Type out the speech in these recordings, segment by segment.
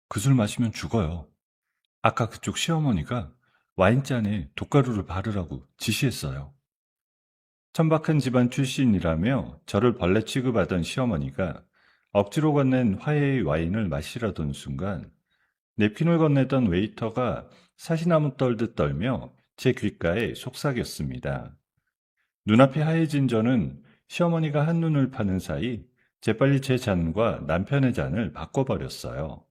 그 술 마시면 죽어요. 아까 그쪽 시어머니가 와인잔에 독가루를 바르라고 지시했어요. 천박한 집안 출신이라며 저를 벌레 취급하던 시어머니가 억지로 건넨 화해의 와인을 마시려던 순간 냅킨을 건네던 웨이터가 사시나무 떨듯 떨며 제 귓가에 속삭였습니다. 눈앞이 하얘진 저는 시어머니가 한눈을 파는 사이 재빨리 제 잔과 남편의 잔을 바꿔버렸어요.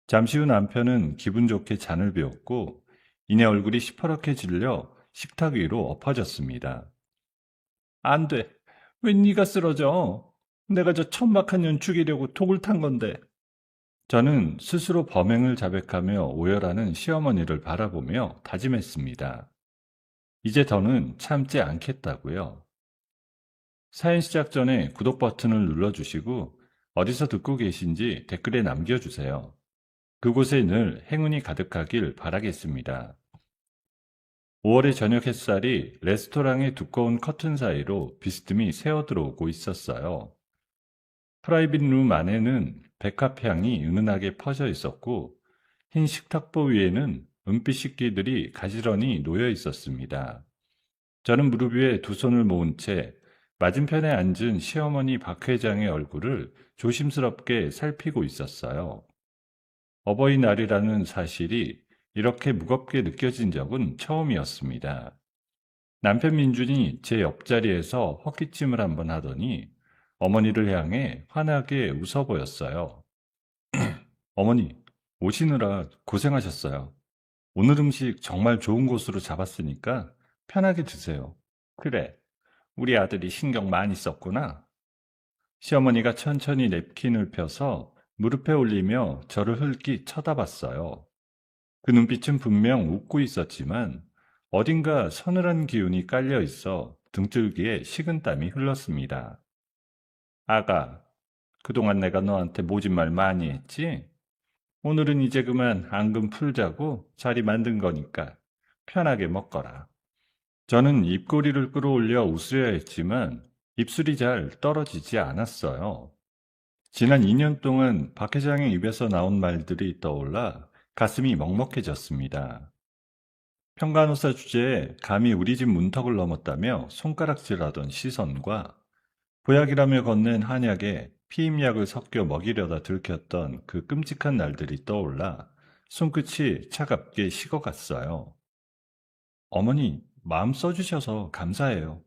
잠시 후 남편은 기분 좋게 잔을 비웠고 이내 얼굴이 시퍼렇게 질려 식탁 위로 엎어졌습니다. 안 돼. 왜 네가 쓰러져? 내가 저 천박한 년 죽이려고 독을 탄 건데. 저는 스스로 범행을 자백하며 오열하는 시어머니를 바라보며 다짐했습니다. 이제 더는 참지 않겠다고요. 사연 시작 전에 구독 버튼을 눌러주시고 어디서 듣고 계신지 댓글에 남겨주세요. 그곳에 늘 행운이 가득하길 바라겠습니다. 5월의 저녁 햇살이 레스토랑의 두꺼운 커튼 사이로 비스듬히 새어들어오고 있었어요. 프라이빗 룸 안에는 백합향이 은은하게 퍼져 있었고 흰 식탁보 위에는 은빛 식기들이 가지런히 놓여 있었습니다. 저는 무릎 위에 두 손을 모은 채 맞은편에 앉은 시어머니 박 회장의 얼굴을 조심스럽게 살피고 있었어요. 어버이날이라는 사실이 이렇게 무겁게 느껴진 적은 처음이었습니다. 남편 민준이 제 옆자리에서 헛기침을 한번 하더니 어머니를 향해 환하게 웃어 보였어요. 어머니, 오시느라 고생하셨어요. 오늘 음식 정말 좋은 곳으로 잡았으니까 편하게 드세요. 그래, 우리 아들이 신경 많이 썼구나. 시어머니가 천천히 냅킨을 펴서 무릎에 올리며 저를 흘낏 쳐다봤어요. 그 눈빛은 분명 웃고 있었지만 어딘가 서늘한 기운이 깔려 있어 등줄기에 식은땀이 흘렀습니다. 아가, 그동안 내가 너한테 모진 말 많이 했지? 오늘은 이제 그만 앙금 풀자고 자리 만든 거니까 편하게 먹거라. 저는 입꼬리를 끌어올려 웃으려 했지만 입술이 잘 떨어지지 않았어요. 지난 2년 동안 박 회장의 입에서 나온 말들이 떠올라 가슴이 먹먹해졌습니다. 평간호사 주제에 감히 우리 집 문턱을 넘었다며 손가락질하던 시선과 보약이라며 건넨 한약에 피임약을 섞여 먹이려다 들켰던 그 끔찍한 날들이 떠올라 손끝이 차갑게 식어갔어요. 어머니, 마음 써주셔서 감사해요.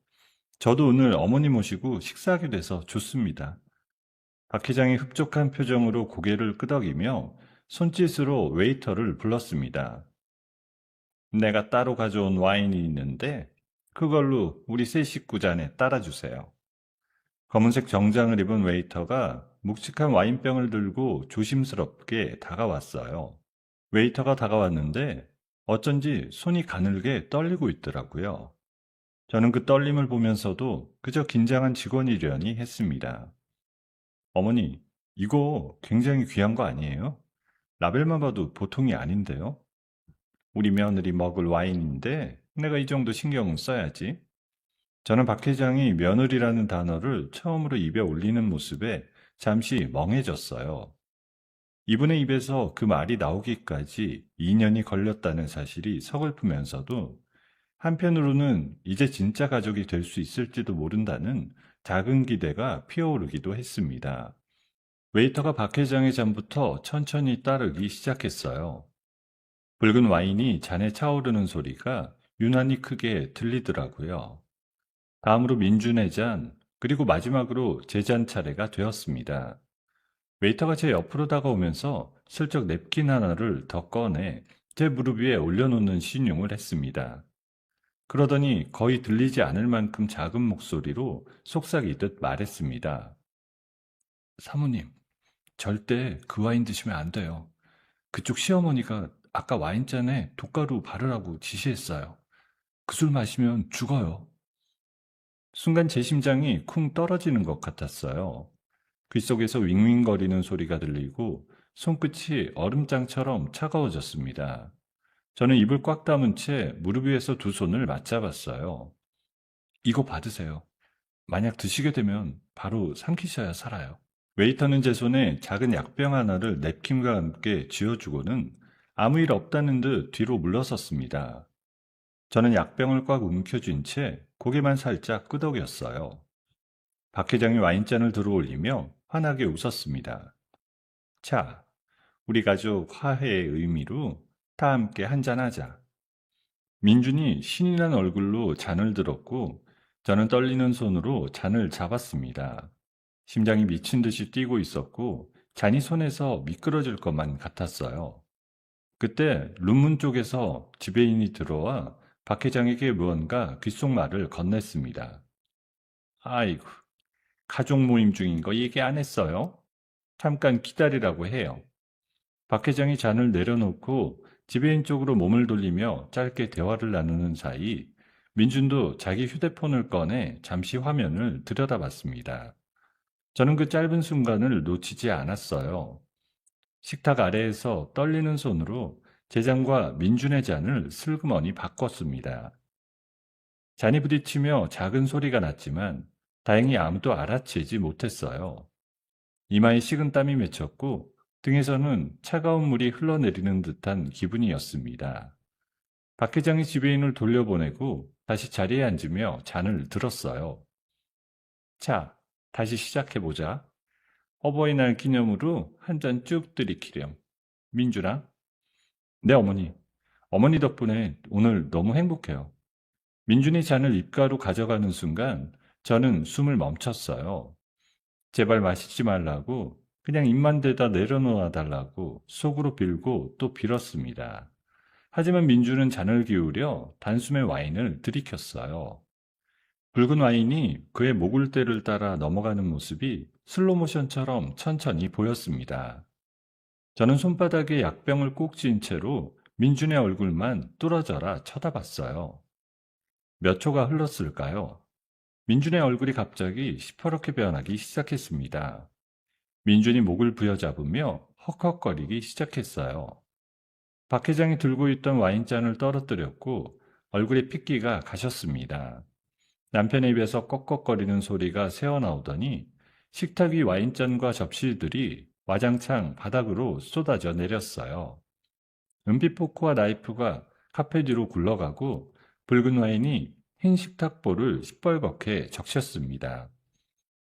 저도 오늘 어머니 모시고 식사하게 돼서 좋습니다. 박 회장이 흡족한 표정으로 고개를 끄덕이며 손짓으로 웨이터를 불렀습니다. 내가 따로 가져온 와인이 있는데 그걸로 우리 세 식구 잔에 따라주세요. 검은색 정장을 입은 웨이터가 묵직한 와인병을 들고 조심스럽게 다가왔어요. 웨이터가 다가왔는데 어쩐지 손이 가늘게 떨리고 있더라고요. 저는 그 떨림을 보면서도 그저 긴장한 직원이려니 했습니다. 어머니, 이거 굉장히 귀한 거 아니에요? 라벨만 봐도 보통이 아닌데요? 우리 며느리 먹을 와인인데 내가 이 정도 신경은 써야지. 저는 박 회장이 며느리라는 단어를 처음으로 입에 올리는 모습에 잠시 멍해졌어요. 이분의 입에서 그 말이 나오기까지 2년이 걸렸다는 사실이 서글프면서도 한편으로는 이제 진짜 가족이 될 수 있을지도 모른다는 작은 기대가 피어오르기도 했습니다. 웨이터가 박 회장의 잔부터 천천히 따르기 시작했어요. 붉은 와인이 잔에 차오르는 소리가 유난히 크게 들리더라고요. 다음으로 민준의 잔, 그리고 마지막으로 제 잔 차례가 되었습니다. 웨이터가 제 옆으로 다가오면서 슬쩍 냅킨 하나를 더 꺼내 제 무릎 위에 올려놓는 신용을 했습니다. 그러더니 거의 들리지 않을 만큼 작은 목소리로 속삭이듯 말했습니다. 사모님, 절대 그 와인 드시면 안 돼요. 그쪽 시어머니가 아까 와인잔에 독가루 바르라고 지시했어요. 그 술 마시면 죽어요. 순간 제 심장이 쿵 떨어지는 것 같았어요. 귓속에서 윙윙거리는 소리가 들리고 손끝이 얼음장처럼 차가워졌습니다. 저는 입을 꽉 다문 채 무릎 위에서 두 손을 맞잡았어요. 이거 받으세요. 만약 드시게 되면 바로 삼키셔야 살아요. 웨이터는 제 손에 작은 약병 하나를 냅킨과 함께 쥐어주고는 아무 일 없다는 듯 뒤로 물러섰습니다. 저는 약병을 꽉 움켜쥔 채 고개만 살짝 끄덕였어요. 박 회장이 와인잔을 들어올리며 환하게 웃었습니다. 자, 우리 가족 화해의 의미로 다 함께 한잔하자. 민준이 신이 난 얼굴로 잔을 들었고 저는 떨리는 손으로 잔을 잡았습니다. 심장이 미친 듯이 뛰고 있었고 잔이 손에서 미끄러질 것만 같았어요. 그때 룸문 쪽에서 지배인이 들어와 박 회장에게 무언가 귓속말을 건넸습니다. 아이고, 가족 모임 중인 거 얘기 안 했어요? 잠깐 기다리라고 해요. 박 회장이 잔을 내려놓고 지배인 쪽으로 몸을 돌리며 짧게 대화를 나누는 사이 민준도 자기 휴대폰을 꺼내 잠시 화면을 들여다봤습니다. 저는 그 짧은 순간을 놓치지 않았어요. 식탁 아래에서 떨리는 손으로 제 잔과 민준의 잔을 슬그머니 바꿨습니다. 잔이 부딪히며 작은 소리가 났지만 다행히 아무도 알아채지 못했어요. 이마에 식은땀이 맺혔고 등에서는 차가운 물이 흘러내리는 듯한 기분이었습니다. 박 회장이 지배인을 돌려보내고 다시 자리에 앉으며 잔을 들었어요. 자, 다시 시작해보자. 어버이날 기념으로 한 잔 쭉 들이키렴. 민준아? 네, 어머니. 어머니 덕분에 오늘 너무 행복해요. 민준이 잔을 입가로 가져가는 순간 저는 숨을 멈췄어요. 제발 마시지 말라고 그냥 입만 대다 내려놓아 달라고 속으로 빌고 또 빌었습니다. 하지만 민주는 잔을 기울여 단숨에 와인을 들이켰어요. 붉은 와인이 그의 목울대를 따라 넘어가는 모습이 슬로모션처럼 천천히 보였습니다. 저는 손바닥에 약병을 꼭 쥔 채로 민준의 얼굴만 뚫어져라 쳐다봤어요. 몇 초가 흘렀을까요? 민준의 얼굴이 갑자기 시퍼렇게 변하기 시작했습니다. 민준이 목을 부여잡으며 헉헉거리기 시작했어요. 박 회장이 들고 있던 와인잔을 떨어뜨렸고 얼굴에 핏기가 가셨습니다. 남편의 입에서 꺽꺽거리는 소리가 새어나오더니 식탁 위 와인잔과 접시들이 와장창 바닥으로 쏟아져 내렸어요. 은빛 포크와 나이프가 카페 뒤로 굴러가고 붉은 와인이 흰 식탁볼을 시뻘겋게 적셨습니다.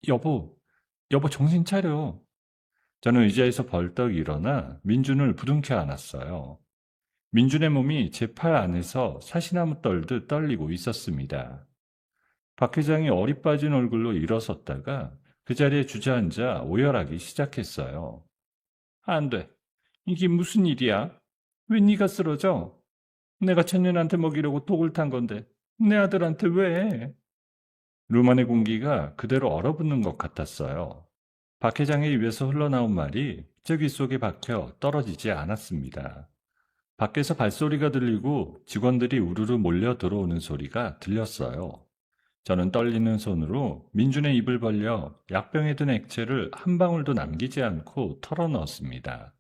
여보, 여보 정신 차려. 저는 의자에서 벌떡 일어나 민준을 부둥켜 안았어요. 민준의 몸이 제 팔 안에서 사시나무 떨듯 떨리고 있었습니다. 박 회장이 어리 빠진 얼굴로 일어섰다가 그 자리에 주저앉아 오열하기 시작했어요. 안 돼. 이게 무슨 일이야? 왜 네가 쓰러져? 내가 천년한테 먹이려고 독을 탄 건데 내 아들한테 왜? 룸 안의 공기가 그대로 얼어붙는 것 같았어요. 박 회장의 입에서 흘러나온 말이 제 귓속에 박혀 떨어지지 않았습니다. 밖에서 발소리가 들리고 직원들이 우르르 몰려 들어오는 소리가 들렸어요. 저는 떨리는 손으로 민준의 입을 벌려 약병에 든 액체를 한 방울도 남기지 않고 털어넣었습니다.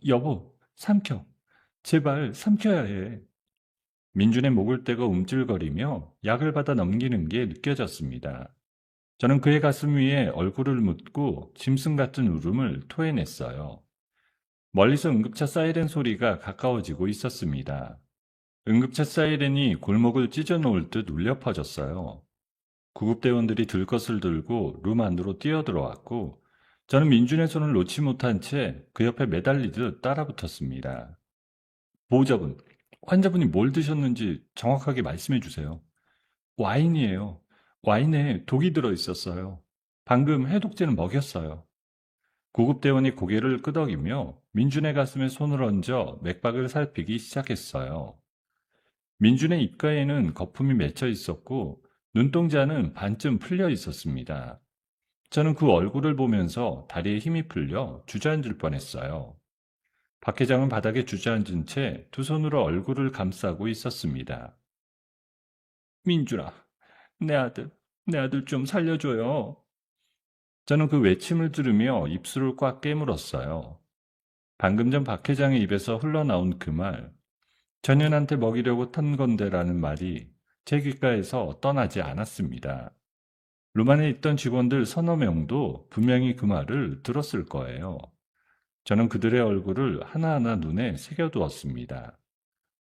여보, 삼켜. 제발 삼켜야 해. 민준의 목을 떼고 움찔거리며 약을 받아 넘기는 게 느껴졌습니다. 저는 그의 가슴 위에 얼굴을 묻고 짐승 같은 울음을 토해냈어요. 멀리서 응급차 사이렌 소리가 가까워지고 있었습니다. 응급차 사이렌이 골목을 찢어놓을 듯 울려 퍼졌어요. 구급대원들이 들것을 들고 룸 안으로 뛰어들어왔고 저는 민준의 손을 놓지 못한 채 그 옆에 매달리듯 따라붙었습니다. 보호자분, 환자분이 뭘 드셨는지 정확하게 말씀해 주세요. 와인이에요. 와인에 독이 들어 있었어요. 방금 해독제는 먹였어요. 구급대원이 고개를 끄덕이며 민준의 가슴에 손을 얹어 맥박을 살피기 시작했어요. 민준의 입가에는 거품이 맺혀 있었고 눈동자는 반쯤 풀려 있었습니다. 저는 그 얼굴을 보면서 다리에 힘이 풀려 주저앉을 뻔했어요. 박 회장은 바닥에 주저앉은 채 두 손으로 얼굴을 감싸고 있었습니다. 민준아, 내 아들 좀 살려줘요. 저는 그 외침을 들으며 입술을 꽉 깨물었어요. 방금 전 박 회장의 입에서 흘러나온 그 말, 전현한테 먹이려고 탄 건데라는 말이 제 귓가에서 떠나지 않았습니다. 룸 안에 있던 직원들 서너 명도 분명히 그 말을 들었을 거예요. 저는 그들의 얼굴을 하나하나 눈에 새겨두었습니다.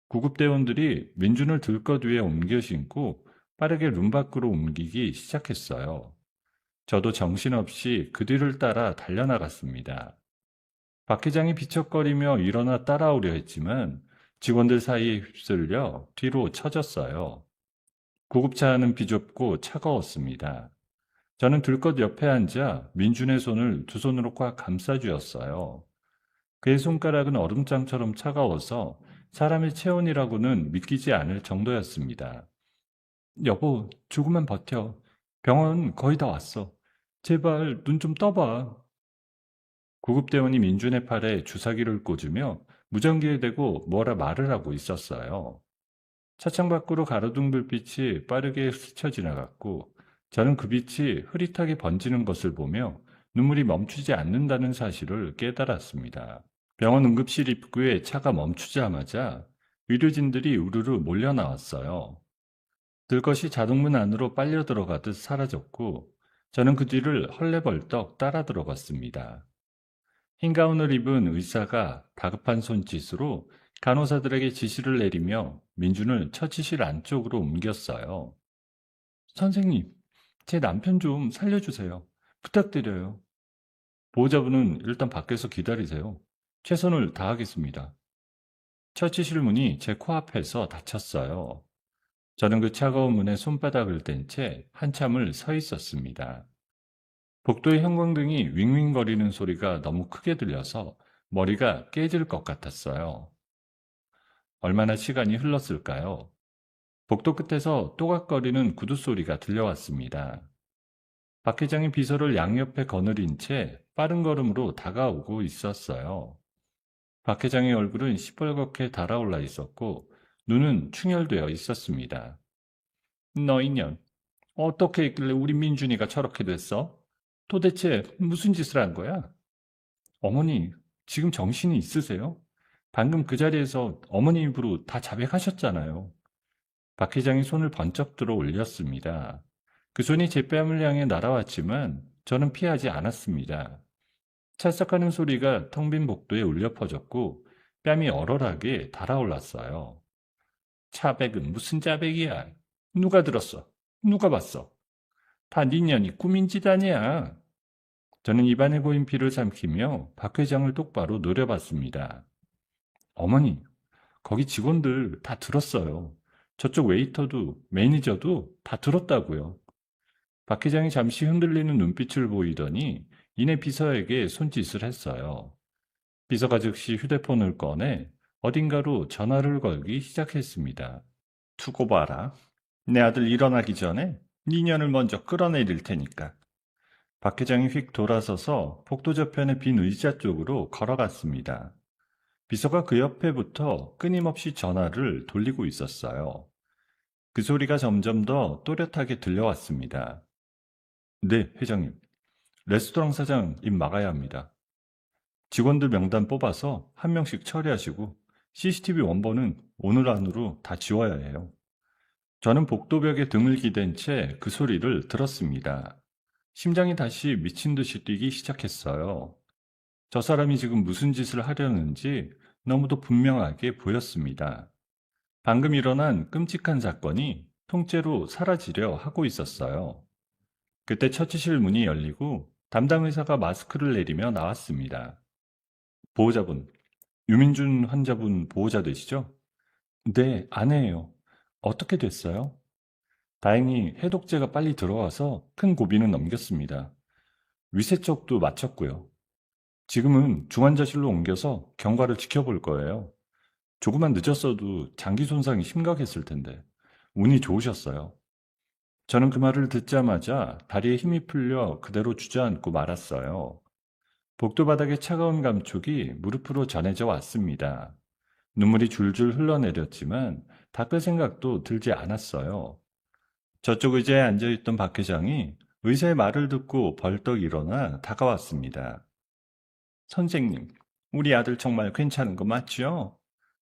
구급대원들이 민준을 들것 위에 옮겨 신고 빠르게 룸 밖으로 옮기기 시작했어요. 저도 정신없이 그 뒤를 따라 달려나갔습니다. 박 회장이 비척거리며 일어나 따라오려 했지만 직원들 사이에 휩쓸려 뒤로 처졌어요. 구급차 안은 비좁고 차가웠습니다. 저는 들것 옆에 앉아 민준의 손을 두 손으로 꽉 감싸쥐었어요. 그의 손가락은 얼음장처럼 차가워서 사람의 체온이라고는 믿기지 않을 정도였습니다. 여보, 조금만 버텨. 병원 거의 다 왔어. 제발 눈 좀 떠봐. 구급대원이 민준의 팔에 주사기를 꽂으며 무전기에 대고 뭐라 말을 하고 있었어요. 차창 밖으로 가로등 불빛이 빠르게 스쳐 지나갔고 저는 그 빛이 흐릿하게 번지는 것을 보며 눈물이 멈추지 않는다는 사실을 깨달았습니다. 병원 응급실 입구에 차가 멈추자마자 의료진들이 우르르 몰려 나왔어요. 들것이 자동문 안으로 빨려 들어가듯 사라졌고 저는 그 뒤를 헐레벌떡 따라 들어갔습니다. 흰 가운을 입은 의사가 다급한 손짓으로 간호사들에게 지시를 내리며 민준을 처치실 안쪽으로 옮겼어요. 선생님, 제 남편 좀 살려주세요. 부탁드려요. 보호자분은 일단 밖에서 기다리세요. 최선을 다하겠습니다. 처치실 문이 제 코앞에서 닫혔어요. 저는 그 차가운 문에 손바닥을 댄 채 한참을 서 있었습니다. 복도의 형광등이 윙윙거리는 소리가 너무 크게 들려서 머리가 깨질 것 같았어요. 얼마나 시간이 흘렀을까요? 복도 끝에서 또각거리는 구두 소리가 들려왔습니다. 박 회장이 비서를 양옆에 거느린 채 빠른 걸음으로 다가오고 있었어요. 박 회장의 얼굴은 시뻘겋게 달아올라 있었고 눈은 충혈되어 있었습니다. 너 인연, 어떻게 했길래 우리 민준이가 저렇게 됐어? 도대체 무슨 짓을 한 거야? 어머니, 지금 정신이 있으세요? 방금 그 자리에서 어머니 입으로 다 자백하셨잖아요. 박 회장이 손을 번쩍 들어 올렸습니다. 그 손이 제 뺨을 향해 날아왔지만 저는 피하지 않았습니다. 찰싹하는 소리가 텅 빈 복도에 울려 퍼졌고 뺨이 얼얼하게 달아올랐어요. 자백은 무슨 자백이야? 누가 들었어? 누가 봤어? 다 네 년이 꾸민 짓 아니야. 저는 입안에 고인 피를 삼키며 박 회장을 똑바로 노려봤습니다. 어머니, 거기 직원들 다 들었어요. 저쪽 웨이터도 매니저도 다 들었다고요. 박 회장이 잠시 흔들리는 눈빛을 보이더니 이내 비서에게 손짓을 했어요. 비서가 즉시 휴대폰을 꺼내 어딘가로 전화를 걸기 시작했습니다. 두고 봐라. 내 아들 일어나기 전에 네 년을 먼저 끌어내릴 테니까. 박 회장이 휙 돌아서서 복도 저편의 빈 의자 쪽으로 걸어갔습니다. 비서가 그 옆에부터 끊임없이 전화를 돌리고 있었어요. 그 소리가 점점 더 또렷하게 들려왔습니다. 네, 회장님. 레스토랑 사장 입 막아야 합니다. 직원들 명단 뽑아서 한 명씩 처리하시고 CCTV 원본은 오늘 안으로 다 지워야 해요. 저는 복도벽에 등을 기댄 채 그 소리를 들었습니다. 심장이 다시 미친 듯이 뛰기 시작했어요. 저 사람이 지금 무슨 짓을 하려는지 너무도 분명하게 보였습니다. 방금 일어난 끔찍한 사건이 통째로 사라지려 하고 있었어요. 그때 처치실 문이 열리고 담당 의사가 마스크를 내리며 나왔습니다. 보호자분, 유민준 환자분 보호자 되시죠? 네, 아내예요. 어떻게 됐어요? 다행히 해독제가 빨리 들어와서 큰 고비는 넘겼습니다. 위세척도 마쳤고요. 지금은 중환자실로 옮겨서 경과를 지켜볼 거예요. 조금만 늦었어도 장기 손상이 심각했을 텐데 운이 좋으셨어요. 저는 그 말을 듣자마자 다리에 힘이 풀려 그대로 주저앉고 말았어요. 복도 바닥의 차가운 감촉이 무릎으로 전해져 왔습니다. 눈물이 줄줄 흘러내렸지만 닦을 생각도 들지 않았어요. 저쪽 의자에 앉아있던 박 회장이 의사의 말을 듣고 벌떡 일어나 다가왔습니다. 선생님, 우리 아들 정말 괜찮은 거 맞죠?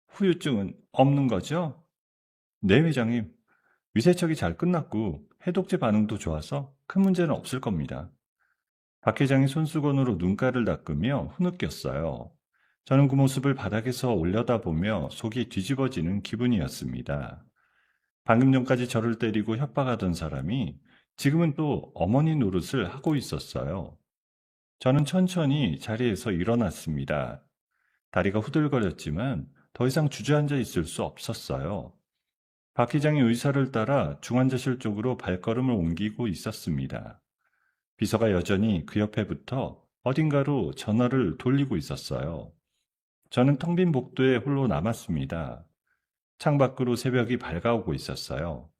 후유증은 없는 거죠? 네, 회장님. 위세척이 잘 끝났고 해독제 반응도 좋아서 큰 문제는 없을 겁니다. 박 회장이 손수건으로 눈가를 닦으며 흐느꼈어요. 저는 그 모습을 바닥에서 올려다보며 속이 뒤집어지는 기분이었습니다. 방금 전까지 저를 때리고 협박하던 사람이 지금은 또 어머니 노릇을 하고 있었어요. 저는 천천히 자리에서 일어났습니다. 다리가 후들거렸지만 더 이상 주저앉아 있을 수 없었어요. 박 회장이 의사를 따라 중환자실 쪽으로 발걸음을 옮기고 있었습니다. 비서가 여전히 그 옆에 붙어 어딘가로 전화를 돌리고 있었어요. 저는 텅 빈 복도에 홀로 남았습니다. 창밖으로 새벽이 밝아오고 있었어요.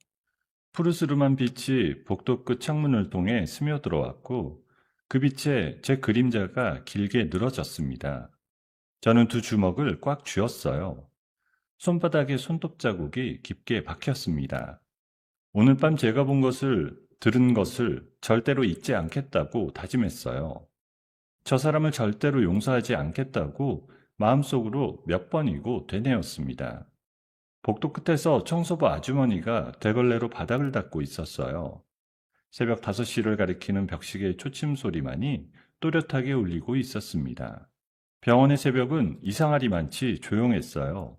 푸르스름한 빛이 복도 끝 창문을 통해 스며들어왔고 그 빛에 제 그림자가 길게 늘어졌습니다. 저는 두 주먹을 꽉 쥐었어요. 손바닥에 손톱 자국이 깊게 박혔습니다. 오늘 밤 제가 본 것을, 들은 것을 절대로 잊지 않겠다고 다짐했어요. 저 사람을 절대로 용서하지 않겠다고 마음속으로 몇 번이고 되뇌었습니다. 복도 끝에서 청소부 아주머니가 대걸레로 바닥을 닦고 있었어요. 새벽 5시를 가리키는 벽시계의 초침 소리만이 또렷하게 울리고 있었습니다. 병원의 새벽은 이상하리만치 조용했어요.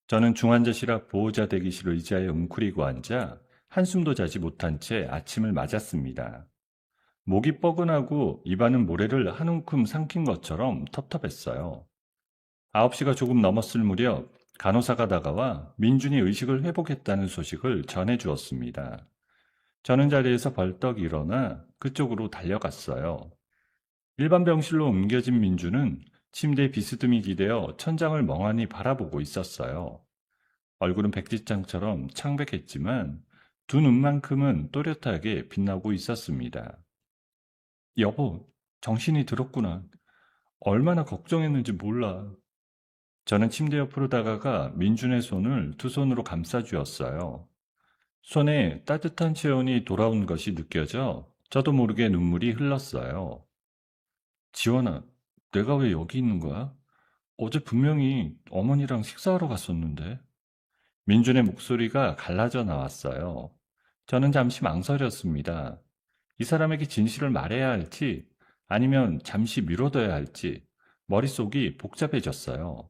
저는 중환자실 앞 보호자 대기실 의자에 웅크리고 앉아 한숨도 자지 못한 채 아침을 맞았습니다. 목이 뻐근하고 입안은 모래를 한 움큼 삼킨 것처럼 텁텁했어요. 9시가 조금 넘었을 무렵 간호사가 다가와 민준이 의식을 회복했다는 소식을 전해주었습니다. 저는 자리에서 벌떡 일어나 그쪽으로 달려갔어요. 일반 병실로 옮겨진 민준은 침대에 비스듬히 기대어 천장을 멍하니 바라보고 있었어요. 얼굴은 백지장처럼 창백했지만 두 눈만큼은 또렷하게 빛나고 있었습니다. 여보, 정신이 들었구나. 얼마나 걱정했는지 몰라. 저는 침대 옆으로 다가가 민준의 손을 두 손으로 감싸주었어요. 손에 따뜻한 체온이 돌아온 것이 느껴져 저도 모르게 눈물이 흘렀어요. 지원아, 내가 왜 여기 있는 거야? 어제 분명히 어머니랑 식사하러 갔었는데. 민준의 목소리가 갈라져 나왔어요. 저는 잠시 망설였습니다. 이 사람에게 진실을 말해야 할지 아니면 잠시 미뤄둬야 할지 머릿속이 복잡해졌어요.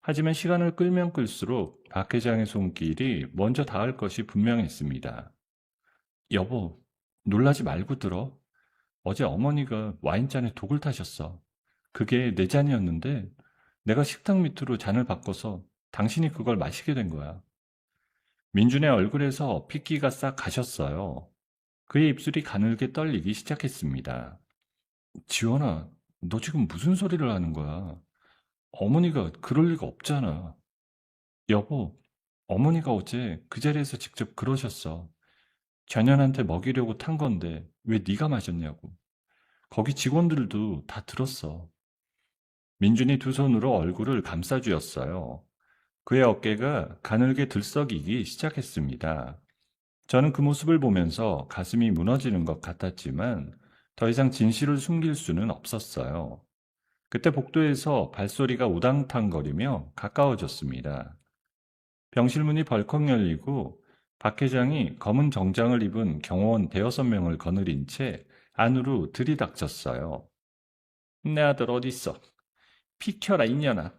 하지만 시간을 끌면 끌수록 박 회장의 손길이 먼저 닿을 것이 분명했습니다. 여보, 놀라지 말고 들어. 어제 어머니가 와인잔에 독을 타셨어. 그게 내 잔이었는데 내가 식탁 밑으로 잔을 바꿔서 당신이 그걸 마시게 된 거야. 민준의 얼굴에서 핏기가 싹 가셨어요. 그의 입술이 가늘게 떨리기 시작했습니다. 지원아, 너 지금 무슨 소리를 하는 거야? 어머니가 그럴 리가 없잖아. 여보, 어머니가 어제 그 자리에서 직접 그러셨어. 전현한테 먹이려고 탄 건데 왜 네가 마셨냐고. 거기 직원들도 다 들었어. 민준이 두 손으로 얼굴을 감싸주었어요. 그의 어깨가 가늘게 들썩이기 시작했습니다. 저는 그 모습을 보면서 가슴이 무너지는 것 같았지만 더 이상 진실을 숨길 수는 없었어요. 그때 복도에서 발소리가 우당탕거리며 가까워졌습니다. 병실 문이 벌컥 열리고 박 회장이 검은 정장을 입은 경호원 대여섯 명을 거느린 채 안으로 들이닥쳤어요. 내 아들 어딨어? 비켜라 이년아.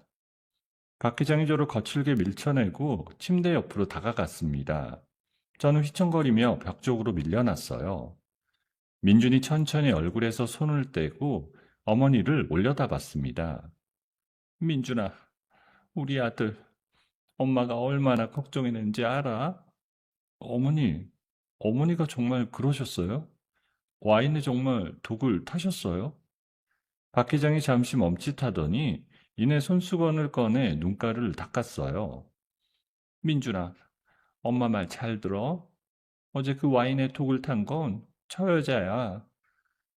박 회장이 저를 거칠게 밀쳐내고 침대 옆으로 다가갔습니다. 저는 휘청거리며 벽 쪽으로 밀려났어요. 민준이 천천히 얼굴에서 손을 떼고 어머니를 올려다봤습니다. 민준아, 우리 아들, 엄마가 얼마나 걱정했는지 알아? 어머니, 어머니가 정말 그러셨어요? 와인에 정말 독을 타셨어요? 박 회장이 잠시 멈칫하더니 이내 손수건을 꺼내 눈가를 닦았어요. 민준아, 엄마 말 잘 들어? 어제 그 와인에 독을 탄 건 저 여자야.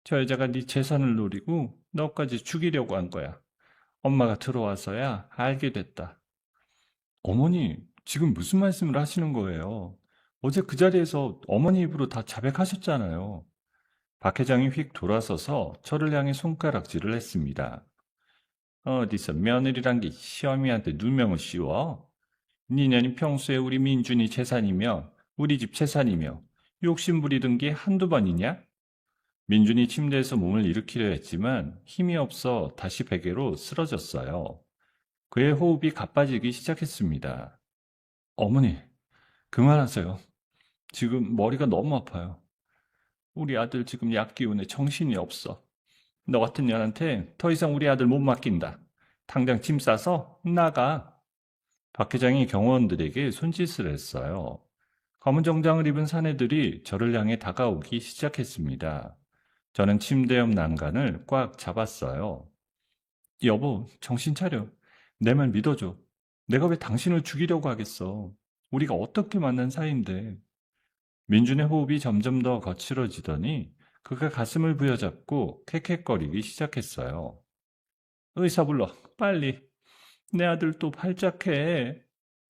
저 여자가 네 재산을 노리고 너까지 죽이려고 한 거야. 엄마가 들어와서야 알게 됐다. 어머니, 지금 무슨 말씀을 하시는 거예요? 어제 그 자리에서 어머니 입으로 다 자백하셨잖아요. 박 회장이 휙 돌아서서 저를 향해 손가락질을 했습니다. 어디서 며느리란 게 시어미한테 누명을 씌워? 니년이 평소에 우리 민준이 재산이며 우리 집 재산이며 욕심 부리던 게 한두 번이냐? 민준이 침대에서 몸을 일으키려 했지만 힘이 없어 다시 베개로 쓰러졌어요. 그의 호흡이 가빠지기 시작했습니다. 어머니, 그만하세요. 지금 머리가 너무 아파요. 우리 아들 지금 약 기운에 정신이 없어. 너 같은 년한테 더 이상 우리 아들 못 맡긴다. 당장 짐 싸서 나가. 박 회장이 경호원들에게 손짓을 했어요. 검은 정장을 입은 사내들이 저를 향해 다가오기 시작했습니다. 저는 침대 옆 난간을 꽉 잡았어요. 여보, 정신 차려. 내 말 믿어줘. 내가 왜 당신을 죽이려고 하겠어. 우리가 어떻게 만난 사이인데. 민준의 호흡이 점점 더 거칠어지더니 그가 가슴을 부여잡고 캑캑거리기 시작했어요. 의사 불러, 빨리. 내 아들 또 발작해.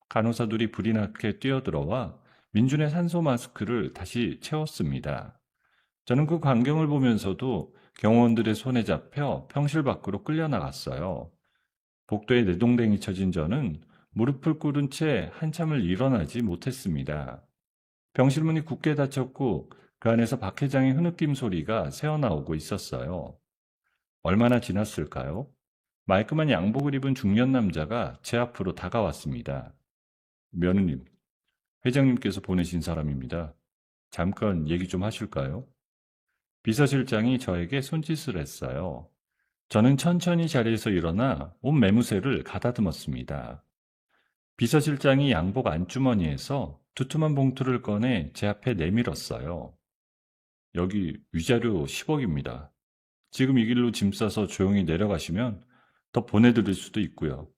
간호사들이 불이 나게 뛰어들어와 민준의 산소 마스크를 다시 채웠습니다. 저는 그 광경을 보면서도 경호원들의 손에 잡혀 병실 밖으로 끌려나갔어요. 복도에 내동댕이 쳐진 저는 무릎을 꿇은 채 한참을 일어나지 못했습니다. 병실 문이 굳게 닫혔고 그 안에서 박 회장의 흐느낌 소리가 새어나오고 있었어요. 얼마나 지났을까요? 말끔한 양복을 입은 중년 남자가 제 앞으로 다가왔습니다. 며느님, 회장님께서 보내신 사람입니다. 잠깐 얘기 좀 하실까요? 비서실장이 저에게 손짓을 했어요. 저는 천천히 자리에서 일어나 옷 매무새를 가다듬었습니다. 비서실장이 양복 안주머니에서 두툼한 봉투를 꺼내 제 앞에 내밀었어요. 여기 위자료 10억입니다. 지금 이 길로 짐 싸서 조용히 내려가시면 더 보내드릴 수도 있고요.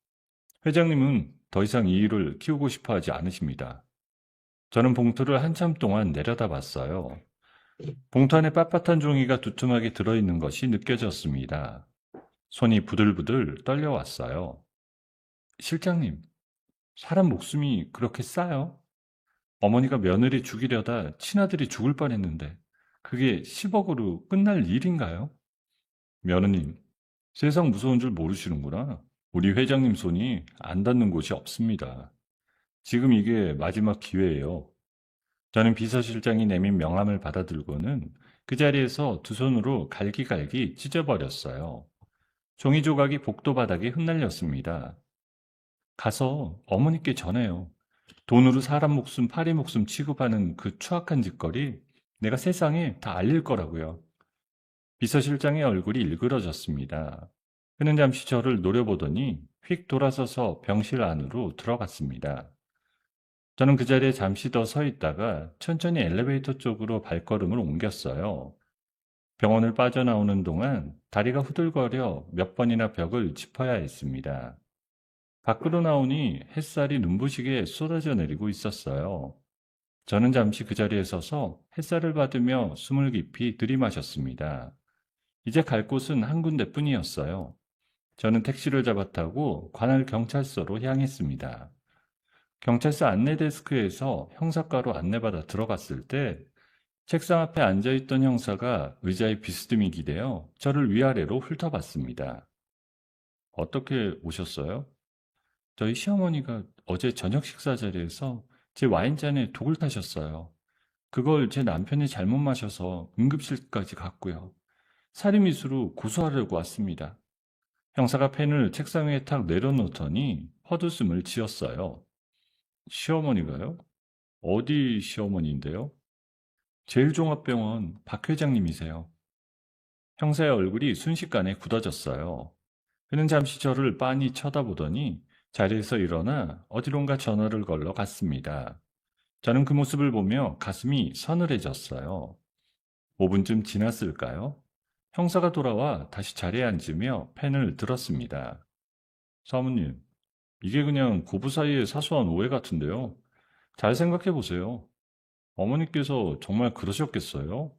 회장님은 더 이상 이 일을 키우고 싶어 하지 않으십니다. 저는 봉투를 한참 동안 내려다봤어요. 봉투 안에 빳빳한 종이가 두툼하게 들어있는 것이 느껴졌습니다. 손이 부들부들 떨려왔어요. 실장님, 사람 목숨이 그렇게 싸요? 어머니가 며느리 죽이려다 친아들이 죽을 뻔했는데 그게 10억으로 끝날 일인가요? 며느님, 세상 무서운 줄 모르시는구나. 우리 회장님 손이 안 닿는 곳이 없습니다. 지금 이게 마지막 기회예요. 저는 비서실장이 내민 명함을 받아들고는 그 자리에서 두 손으로 갈기갈기 찢어버렸어요. 종이 조각이 복도 바닥에 흩날렸습니다. 가서 어머니께 전해요. 돈으로 사람 목숨, 파리 목숨 취급하는 그 추악한 짓거리 내가 세상에 다 알릴 거라고요. 비서실장의 얼굴이 일그러졌습니다. 그는 잠시 저를 노려보더니 휙 돌아서서 병실 안으로 들어갔습니다. 저는 그 자리에 잠시 더 서 있다가 천천히 엘리베이터 쪽으로 발걸음을 옮겼어요. 병원을 빠져나오는 동안 다리가 후들거려 몇 번이나 벽을 짚어야 했습니다. 밖으로 나오니 햇살이 눈부시게 쏟아져 내리고 있었어요. 저는 잠시 그 자리에 서서 햇살을 받으며 숨을 깊이 들이마셨습니다. 이제 갈 곳은 한 군데뿐이었어요. 저는 택시를 잡아 타고 관할 경찰서로 향했습니다. 경찰서 안내 데스크에서 형사과로 안내받아 들어갔을 때 책상 앞에 앉아있던 형사가 의자에 비스듬히 기대어 저를 위아래로 훑어봤습니다. 어떻게 오셨어요? 저희 시어머니가 어제 저녁 식사 자리에서 제 와인잔에 독을 타셨어요. 그걸 제 남편이 잘못 마셔서 응급실까지 갔고요. 살인미수로 고소하려고 왔습니다. 형사가 펜을 책상 위에 탁 내려놓더니 헛웃음을 지었어요. 시어머니가요? 어디 시어머니인데요? 제일종합병원 박 회장님이세요. 형사의 얼굴이 순식간에 굳어졌어요. 그는 잠시 저를 빤히 쳐다보더니 자리에서 일어나 어디론가 전화를 걸러 갔습니다. 저는 그 모습을 보며 가슴이 서늘해졌어요. 5분쯤 지났을까요? 형사가 돌아와 다시 자리에 앉으며 펜을 들었습니다. 사모님, 이게 그냥 고부 사이의 사소한 오해 같은데요. 잘 생각해 보세요. 어머니께서 정말 그러셨겠어요?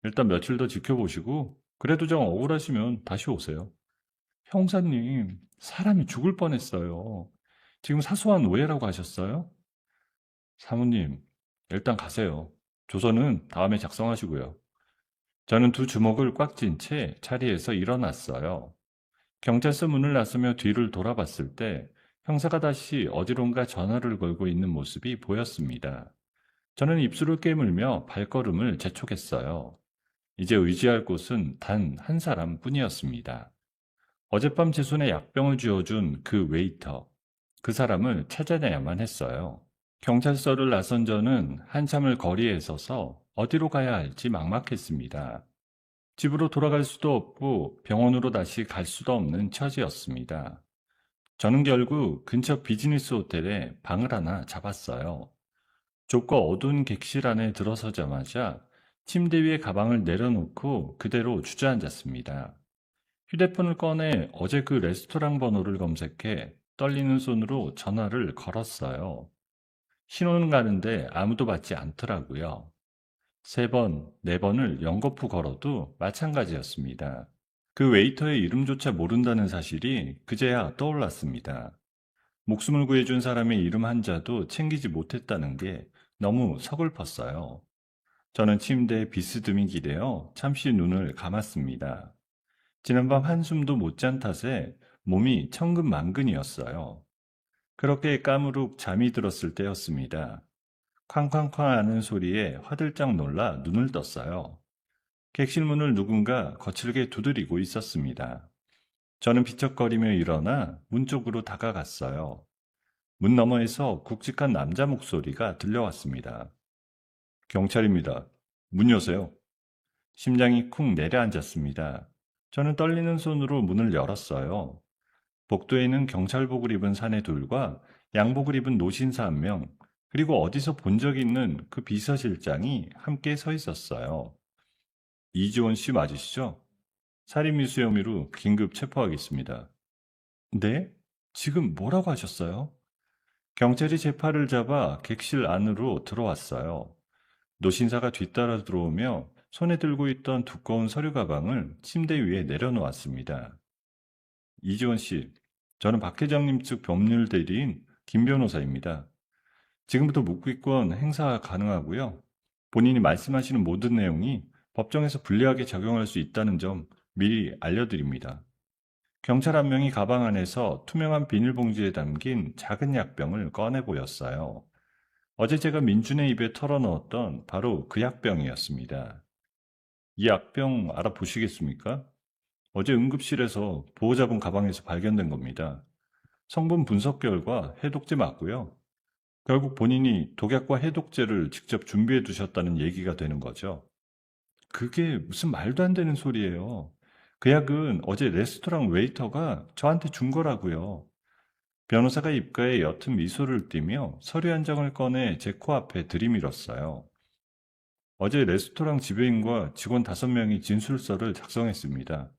일단 며칠 더 지켜보시고 그래도 정 억울하시면 다시 오세요. 형사님, 사람이 죽을 뻔했어요. 지금 사소한 오해라고 하셨어요? 사모님, 일단 가세요. 조서는 다음에 작성하시고요. 저는 두 주먹을 꽉 쥔 채 자리에서 일어났어요. 경찰서 문을 나서며 뒤를 돌아봤을 때 형사가 다시 어디론가 전화를 걸고 있는 모습이 보였습니다. 저는 입술을 깨물며 발걸음을 재촉했어요. 이제 의지할 곳은 단 한 사람 뿐이었습니다. 어젯밤 제 손에 약병을 쥐어준 그 웨이터. 그 사람을 찾아내야만 했어요. 경찰서를 나선 저는 한참을 거리에 서서 어디로 가야 할지 막막했습니다. 집으로 돌아갈 수도 없고 병원으로 다시 갈 수도 없는 처지였습니다. 저는 결국 근처 비즈니스 호텔에 방을 하나 잡았어요. 좁고 어두운 객실 안에 들어서자마자 침대 위에 가방을 내려놓고 그대로 주저앉았습니다. 휴대폰을 꺼내 어제 그 레스토랑 번호를 검색해 떨리는 손으로 전화를 걸었어요. 신호는 가는데 아무도 받지 않더라고요. 3번, 4번을 연거푸 걸어도 마찬가지였습니다. 그 웨이터의 이름조차 모른다는 사실이 그제야 떠올랐습니다. 목숨을 구해준 사람의 이름 한자도 챙기지 못했다는 게 너무 서글펐어요. 저는 침대에 비스듬히 기대어 잠시 눈을 감았습니다. 지난밤 한숨도 못 잔 탓에 몸이 천근만근이었어요. 그렇게 까무룩 잠이 들었을 때였습니다. 쾅쾅쾅 하는 소리에 화들짝 놀라 눈을 떴어요. 객실 문을 누군가 거칠게 두드리고 있었습니다. 저는 비척거리며 일어나 문 쪽으로 다가갔어요. 문 너머에서 굵직한 남자 목소리가 들려왔습니다. 경찰입니다. 문 여세요. 심장이 쿵 내려앉았습니다. 저는 떨리는 손으로 문을 열었어요. 복도에는 경찰복을 입은 사내 둘과 양복을 입은 노신사 1명, 그리고 어디서 본 적 있는 그 비서실장이 함께 서 있었어요. 이지원 씨 맞으시죠? 살인미수 혐의로 긴급 체포하겠습니다. 네? 지금 뭐라고 하셨어요? 경찰이 제 팔을 잡아 객실 안으로 들어왔어요. 노신사가 뒤따라 들어오며 손에 들고 있던 두꺼운 서류 가방을 침대 위에 내려놓았습니다. 이지원 씨, 저는 박 회장님 측 법률 대리인 김 변호사입니다. 지금부터 묵비권 행사 가능하고요. 본인이 말씀하시는 모든 내용이 법정에서 불리하게 작용할 수 있다는 점 미리 알려드립니다. 경찰 1명이 가방 안에서 투명한 비닐봉지에 담긴 작은 약병을 꺼내 보였어요. 어제 제가 민준의 입에 털어넣었던 바로 그 약병이었습니다. 이 약병 알아보시겠습니까? 어제 응급실에서 보호자분 가방에서 발견된 겁니다. 성분 분석 결과 해독제 맞고요. 결국 본인이 독약과 해독제를 직접 준비해 두셨다는 얘기가 되는 거죠. 그게 무슨 말도 안 되는 소리예요. 그 약은 어제 레스토랑 웨이터가 저한테 준 거라고요. 변호사가 입가에 옅은 미소를 띠며 서류 한 장을 꺼내 제 코앞에 들이밀었어요. 어제 레스토랑 지배인과 직원 5명이 진술서를 작성했습니다.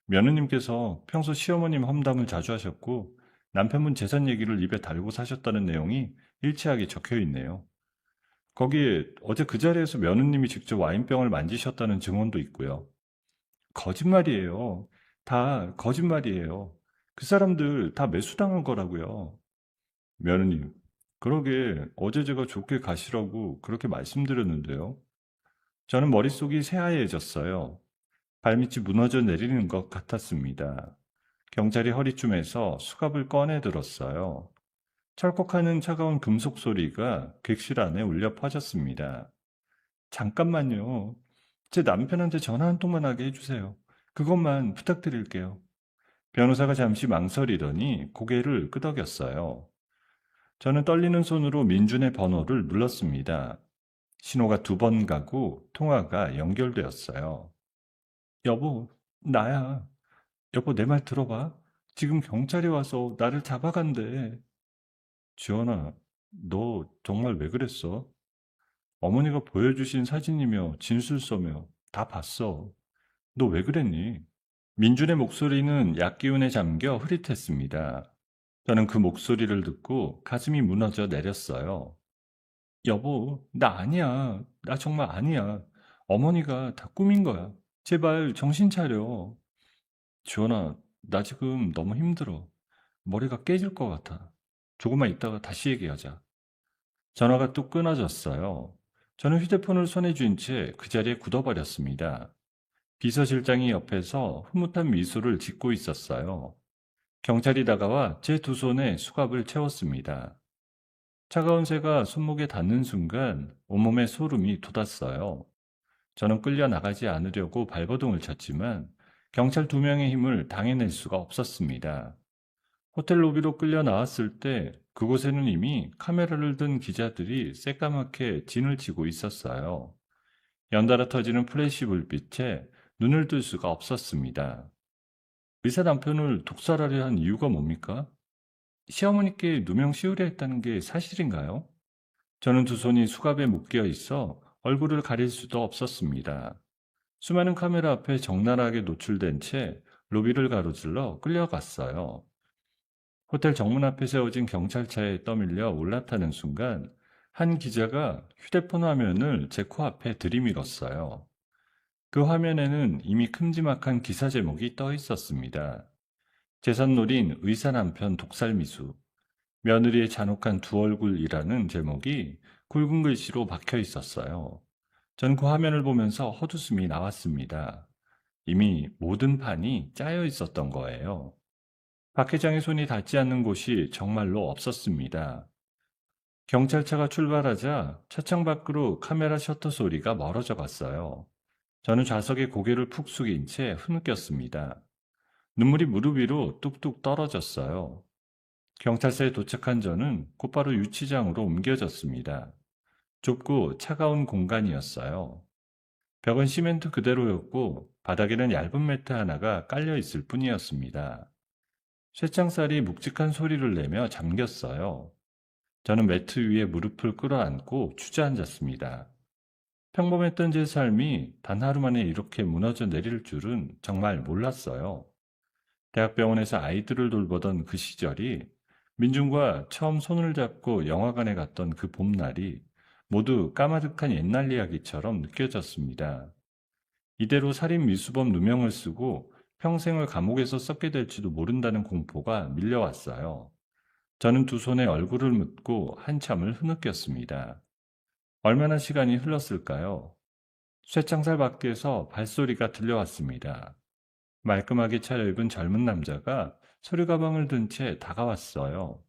며느님께서 평소 시어머님 험담을 자주 하셨고 남편분 재산 얘기를 입에 달고 사셨다는 내용이 일치하게 적혀 있네요. 거기에 어제 그 자리에서 며느님이 직접 와인병을 만지셨다는 증언도 있고요. 거짓말이에요. 다 거짓말이에요. 그 사람들 다 매수당한 거라고요. 며느님, 그러게 어제 제가 좋게 가시라고 그렇게 말씀드렸는데요. 저는 머릿속이 새하얘졌어요. 발밑이 무너져 내리는 것 같았습니다. 경찰이 허리춤에서 수갑을 꺼내 들었어요. 철컥하는 차가운 금속 소리가 객실 안에 울려 퍼졌습니다. 잠깐만요. 제 남편한테 전화 한 통만 하게 해주세요. 그것만 부탁드릴게요. 변호사가 잠시 망설이더니 고개를 끄덕였어요. 저는 떨리는 손으로 민준의 번호를 눌렀습니다. 신호가 2번 가고 통화가 연결되었어요. 여보, 나야. 여보, 내 말 들어봐. 지금 경찰이 와서 나를 잡아간대. 지원아, 너 정말 왜 그랬어? 어머니가 보여주신 사진이며 진술서며 다 봤어. 너 왜 그랬니? 민준의 목소리는 약기운에 잠겨 흐릿했습니다. 저는 그 목소리를 듣고 가슴이 무너져 내렸어요. 여보, 나 아니야. 나 정말 아니야. 어머니가 다 꾸민 거야. 제발 정신 차려. 지원아, 나 지금 너무 힘들어. 머리가 깨질 것 같아. 조금만 있다가 다시 얘기하자. 전화가 뚝 끊어졌어요. 저는 휴대폰을 손에 쥔 채 그 자리에 굳어버렸습니다. 비서실장이 옆에서 흐뭇한 미소를 짓고 있었어요. 경찰이 다가와 제 2손에 수갑을 채웠습니다. 차가운 새가 손목에 닿는 순간 온몸에 소름이 돋았어요. 저는 끌려 나가지 않으려고 발버둥을 쳤지만 경찰 2명의 힘을 당해낼 수가 없었습니다. 호텔 로비로 끌려 나왔을 때 그곳에는 이미 카메라를 든 기자들이 새까맣게 진을 치고 있었어요. 연달아 터지는 플래시 불빛에 눈을 뜰 수가 없었습니다. 의사 남편을 독살하려 한 이유가 뭡니까? 시어머니께 누명 씌우려 했다는 게 사실인가요? 저는 두 손이 수갑에 묶여 있어 얼굴을 가릴 수도 없었습니다. 수많은 카메라 앞에 적나라하게 노출된 채 로비를 가로질러 끌려갔어요. 호텔 정문 앞에 세워진 경찰차에 떠밀려 올라타는 순간 한 기자가 휴대폰 화면을 제 코앞에 들이밀었어요. 그 화면에는 이미 큼지막한 기사 제목이 떠 있었습니다. 재산 노린 의사 남편 독살 미수, 며느리의 잔혹한 두 얼굴이라는 제목이 굵은 글씨로 박혀 있었어요. 전 그 화면을 보면서 헛웃음이 나왔습니다. 이미 모든 판이 짜여 있었던 거예요. 박 회장의 손이 닿지 않는 곳이 정말로 없었습니다. 경찰차가 출발하자 차창 밖으로 카메라 셔터 소리가 멀어져 갔어요. 저는 좌석에 고개를 푹 숙인 채 흐느꼈습니다. 눈물이 무릎 위로 뚝뚝 떨어졌어요. 경찰서에 도착한 저는 곧바로 유치장으로 옮겨졌습니다. 좁고 차가운 공간이었어요. 벽은 시멘트 그대로였고 바닥에는 얇은 매트 하나가 깔려 있을 뿐이었습니다. 쇠창살이 묵직한 소리를 내며 잠겼어요. 저는 매트 위에 무릎을 끌어안고 주저앉았습니다. 평범했던 제 삶이 단 하루 만에 이렇게 무너져 내릴 줄은 정말 몰랐어요. 대학병원에서 아이들을 돌보던 그 시절이, 민중과 처음 손을 잡고 영화관에 갔던 그 봄날이 모두 까마득한 옛날 이야기처럼 느껴졌습니다. 이대로 살인 미수범 누명을 쓰고 평생을 감옥에서 썩게 될지도 모른다는 공포가 밀려왔어요. 저는 두 손에 얼굴을 묻고 한참을 흐느꼈습니다. 얼마나 시간이 흘렀을까요? 쇠창살 밖에서 발소리가 들려왔습니다. 말끔하게 차려입은 젊은 남자가 서류 가방을 든 채 다가왔어요.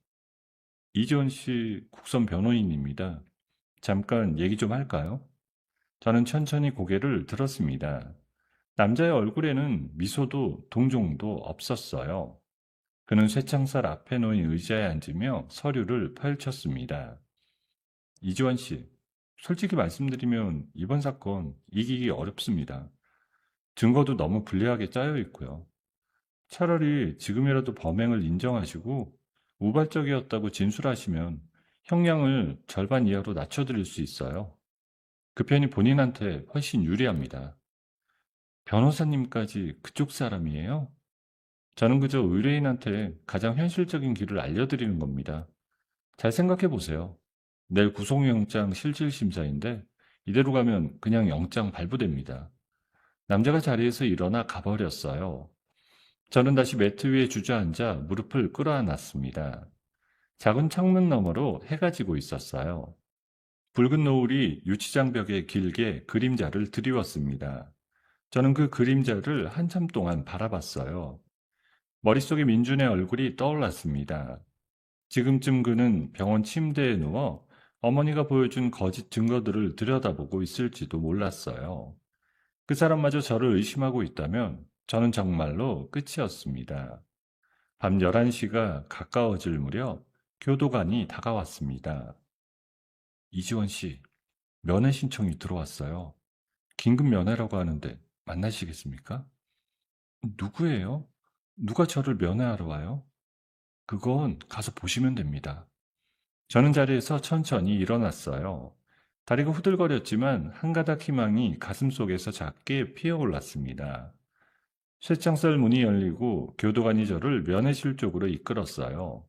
이지원 씨 국선 변호인입니다. 잠깐 얘기 좀 할까요? 저는 천천히 고개를 들었습니다. 남자의 얼굴에는 미소도 동종도 없었어요. 그는 쇠창살 앞에 놓인 의자에 앉으며 서류를 펼쳤습니다. 이지원 씨, 솔직히 말씀드리면 이번 사건 이기기 어렵습니다. 증거도 너무 불리하게 짜여 있고요. 차라리 지금이라도 범행을 인정하시고 우발적이었다고 진술하시면 형량을 절반 이하로 낮춰드릴 수 있어요. 그 편이 본인한테 훨씬 유리합니다. 변호사님까지 그쪽 사람이에요? 저는 그저 의뢰인한테 가장 현실적인 길을 알려드리는 겁니다. 잘 생각해 보세요. 내일 구속영장 실질심사인데 이대로 가면 그냥 영장 발부됩니다. 남자가 자리에서 일어나 가버렸어요. 저는 다시 매트 위에 주저앉아 무릎을 끌어안았습니다. 작은 창문 너머로 해가 지고 있었어요. 붉은 노을이 유치장 벽에 길게 그림자를 드리웠습니다. 저는 그 그림자를 한참 동안 바라봤어요. 머릿속에 민준의 얼굴이 떠올랐습니다. 지금쯤 그는 병원 침대에 누워 어머니가 보여준 거짓 증거들을 들여다보고 있을지도 몰랐어요. 그 사람마저 저를 의심하고 있다면 저는 정말로 끝이었습니다. 밤 11시가 가까워질 무렵 교도관이 다가왔습니다. 이지원 씨, 면회 신청이 들어왔어요. 긴급 면회라고 하는데 만나시겠습니까? 누구예요? 누가 저를 면회하러 와요? 그건 가서 보시면 됩니다. 저는 자리에서 천천히 일어났어요. 다리가 후들거렸지만 한 가닥 희망이 가슴속에서 작게 피어올랐습니다. 쇠창살 문이 열리고 교도관이 저를 면회실 쪽으로 이끌었어요.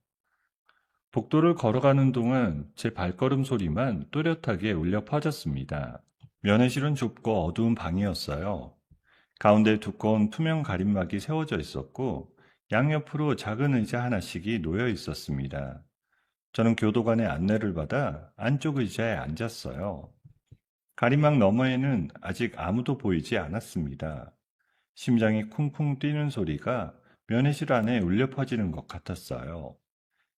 복도를 걸어가는 동안 제 발걸음 소리만 또렷하게 울려 퍼졌습니다. 면회실은 좁고 어두운 방이었어요. 가운데 두꺼운 투명 가림막이 세워져 있었고 양옆으로 작은 의자 하나씩이 놓여 있었습니다. 저는 교도관의 안내를 받아 안쪽 의자에 앉았어요. 가림막 너머에는 아직 아무도 보이지 않았습니다. 심장이 쿵쿵 뛰는 소리가 면회실 안에 울려 퍼지는 것 같았어요.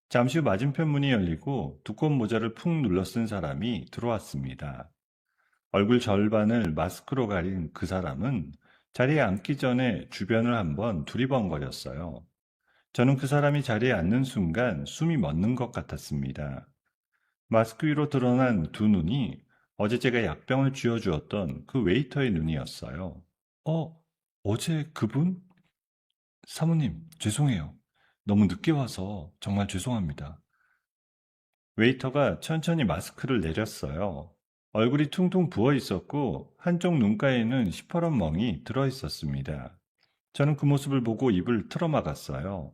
잠시 후 맞은편 문이 열리고 두꺼운 모자를 푹 눌러 쓴 사람이 들어왔습니다. 얼굴 절반을 마스크로 가린 그 사람은 자리에 앉기 전에 주변을 한번 두리번거렸어요. 저는 그 사람이 자리에 앉는 순간 숨이 멎는 것 같았습니다. 마스크 위로 드러난 두 눈이 어제 제가 약병을 쥐어주었던 그 웨이터의 눈이었어요. 어, 어제 그분? 사모님, 죄송해요. 너무 늦게 와서 정말 죄송합니다. 웨이터가 천천히 마스크를 내렸어요. 얼굴이 퉁퉁 부어 있었고 한쪽 눈가에는 시퍼런 멍이 들어 있었습니다. 저는 그 모습을 보고 입을 틀어막았어요.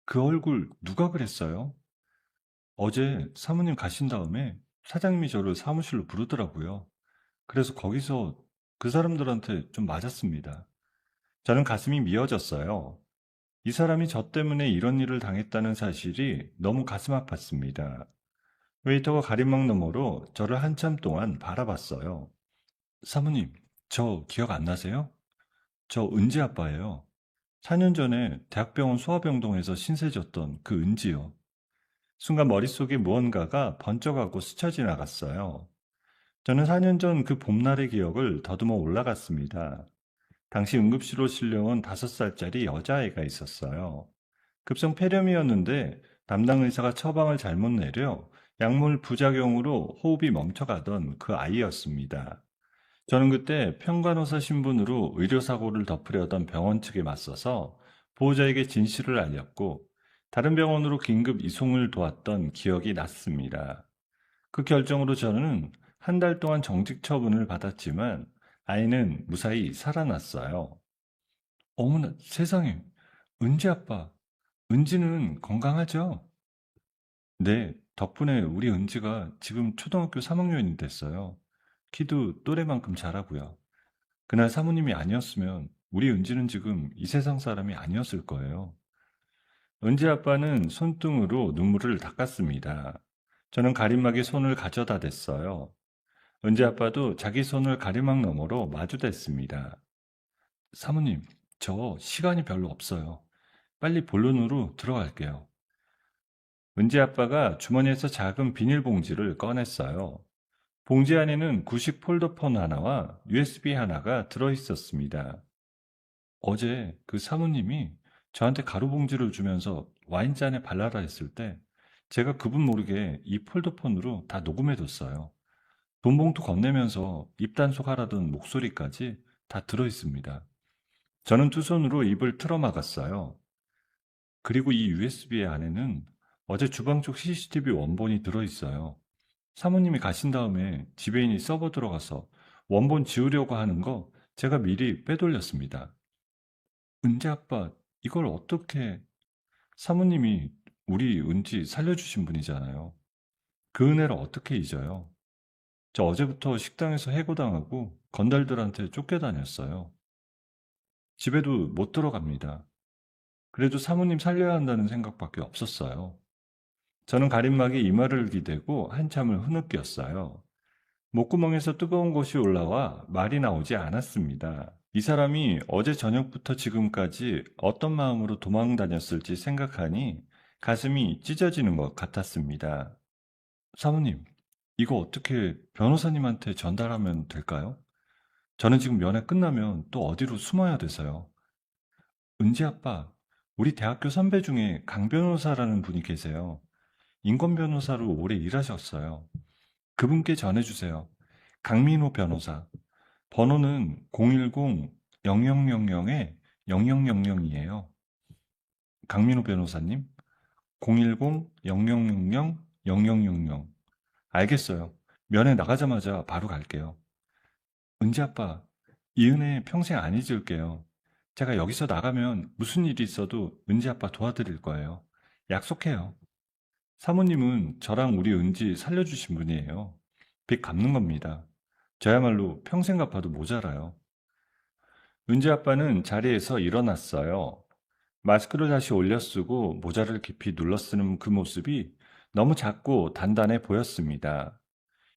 그 얼굴 누가 그랬어요? 어제 사모님 가신 다음에 사장님이 저를 사무실로 부르더라고요. 그래서 거기서 그 사람들한테 좀 맞았습니다. 저는 가슴이 미어졌어요. 이 사람이 저 때문에 이런 일을 당했다는 사실이 너무 가슴 아팠습니다. 웨이터가 가림막 너머로 저를 한참 동안 바라봤어요. 사모님, 저 기억 안 나세요? 저 은지 아빠예요. 4년 전에 대학병원 소아병동에서 신세졌던 그 은지요. 순간 머릿속에 무언가가 번쩍하고 스쳐 지나갔어요. 저는 4년 전 그 봄날의 기억을 더듬어 올라갔습니다. 당시 응급실로 실려온 5살짜리 여자아이가 있었어요. 급성 폐렴이었는데 담당 의사가 처방을 잘못 내려 약물 부작용으로 호흡이 멈춰가던 그 아이였습니다. 저는 그때 평간호사 신분으로 의료사고를 덮으려던 병원 측에 맞서서 보호자에게 진실을 알렸고 다른 병원으로 긴급 이송을 도왔던 기억이 났습니다. 그 결정으로 저는 한 달 동안 정직 처분을 받았지만 아이는 무사히 살아났어요. 어머나 세상에, 은지 아빠, 은지는 건강하죠? 네, 덕분에 우리 은지가 지금 초등학교 3학년이 됐어요. 키도 또래만큼 자라고요. 그날 사모님이 아니었으면 우리 은지는 지금 이 세상 사람이 아니었을 거예요. 은지 아빠는 손등으로 눈물을 닦았습니다. 저는 가림막에 손을 가져다 댔어요. 은지 아빠도 자기 손을 가림막 너머로 마주댔습니다. 사모님, 저 시간이 별로 없어요. 빨리 본론으로 들어갈게요. 은지 아빠가 주머니에서 작은 비닐봉지를 꺼냈어요. 봉지 안에는 구식 폴더폰 하나와 USB 하나가 들어 있었습니다. 어제 그 사모님이 저한테 가루봉지를 주면서 와인잔에 발라라 했을 때 제가 그분 모르게 이 폴더폰으로 다 녹음해뒀어요. 돈 봉투 건네면서 입단속 하라던 목소리까지 다 들어 있습니다. 저는 두 손으로 입을 틀어막았어요. 그리고 이 USB 안에는 어제 주방 쪽 CCTV 원본이 들어 있어요. 사모님이 가신 다음에 지배인이 서버 들어가서 원본 지우려고 하는 거 제가 미리 빼돌렸습니다. 은지 아빠, 이걸 어떻게... 사모님이 우리 은지 살려주신 분이잖아요. 그 은혜를 어떻게 잊어요? 저 어제부터 식당에서 해고당하고 건달들한테 쫓겨다녔어요. 집에도 못 들어갑니다. 그래도 사모님 살려야 한다는 생각밖에 없었어요. 저는 가림막에 이마를 기대고 한참을 흐느꼈어요. 목구멍에서 뜨거운 것이 올라와 말이 나오지 않았습니다. 이 사람이 어제 저녁부터 지금까지 어떤 마음으로 도망 다녔을지 생각하니 가슴이 찢어지는 것 같았습니다. 사모님, 이거 어떻게 변호사님한테 전달하면 될까요? 저는 지금 면회 끝나면 또 어디로 숨어야 돼서요. 은지 아빠, 우리 대학교 선배 중에 강 변호사라는 분이 계세요. 인권 변호사로 오래 일하셨어요. 그분께 전해주세요. 강민호 변호사. 번호는 010-0000-0000이에요. 강민호 변호사님, 010-0000-0000. 알겠어요. 면회 나가자마자 바로 갈게요. 은지 아빠, 이 은혜 평생 안 잊을게요. 제가 여기서 나가면 무슨 일이 있어도 은지 아빠 도와드릴 거예요. 약속해요. 사모님은 저랑 우리 은지 살려주신 분이에요. 빚 갚는 겁니다. 저야말로 평생 갚아도 모자라요. 은지 아빠는 자리에서 일어났어요. 마스크를 다시 올려 쓰고 모자를 깊이 눌러 쓰는 그 모습이 너무 작고 단단해 보였습니다.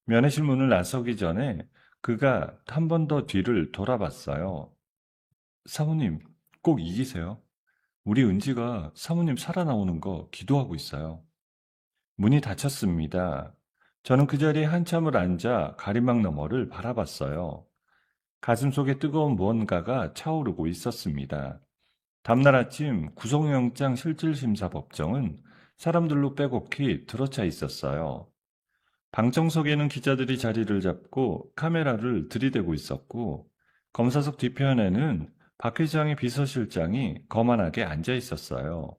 면회실 문을 나서기 전에 그가 한 번 더 뒤를 돌아봤어요. 사모님, 꼭 이기세요. 우리 은지가 사모님 살아나오는 거 기도하고 있어요. 문이 닫혔습니다. 저는 그 자리에 한참을 앉아 가림막 너머를 바라봤어요. 가슴속에 뜨거운 무언가가 차오르고 있었습니다. 다음날 아침 구속영장 실질심사 법정은 사람들로 빼곡히 들어차 있었어요. 방청석에는 기자들이 자리를 잡고 카메라를 들이대고 있었고, 검사석 뒤편에는 박 회장의 비서실장이 거만하게 앉아 있었어요.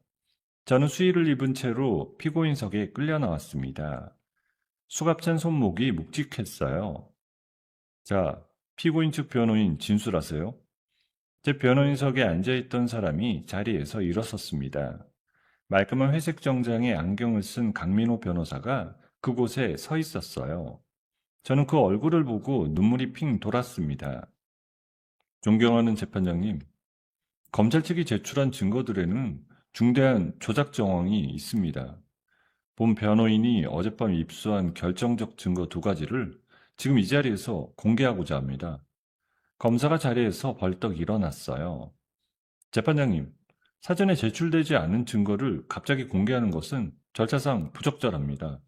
저는 수의를 입은 채로 피고인석에 끌려 나왔습니다. 수갑찬 손목이 묵직했어요. 자, 피고인 측 변호인 진술하세요. 제 변호인석에 앉아있던 사람이 자리에서 일어섰습니다. 말끔한 회색 정장에 안경을 쓴 강민호 변호사가 그곳에 서 있었어요. 저는 그 얼굴을 보고 눈물이 핑 돌았습니다. 존경하는 재판장님, 검찰 측이 제출한 증거들에는 중대한 조작 정황이 있습니다. 본 변호인이 어젯밤 입수한 결정적 증거 2가지를 지금 이 자리에서 공개하고자 합니다. 검사가 자리에서 벌떡 일어났어요. 재판장님, 사전에 제출되지 않은 증거를 갑자기 공개하는 것은 절차상 부적절합니다.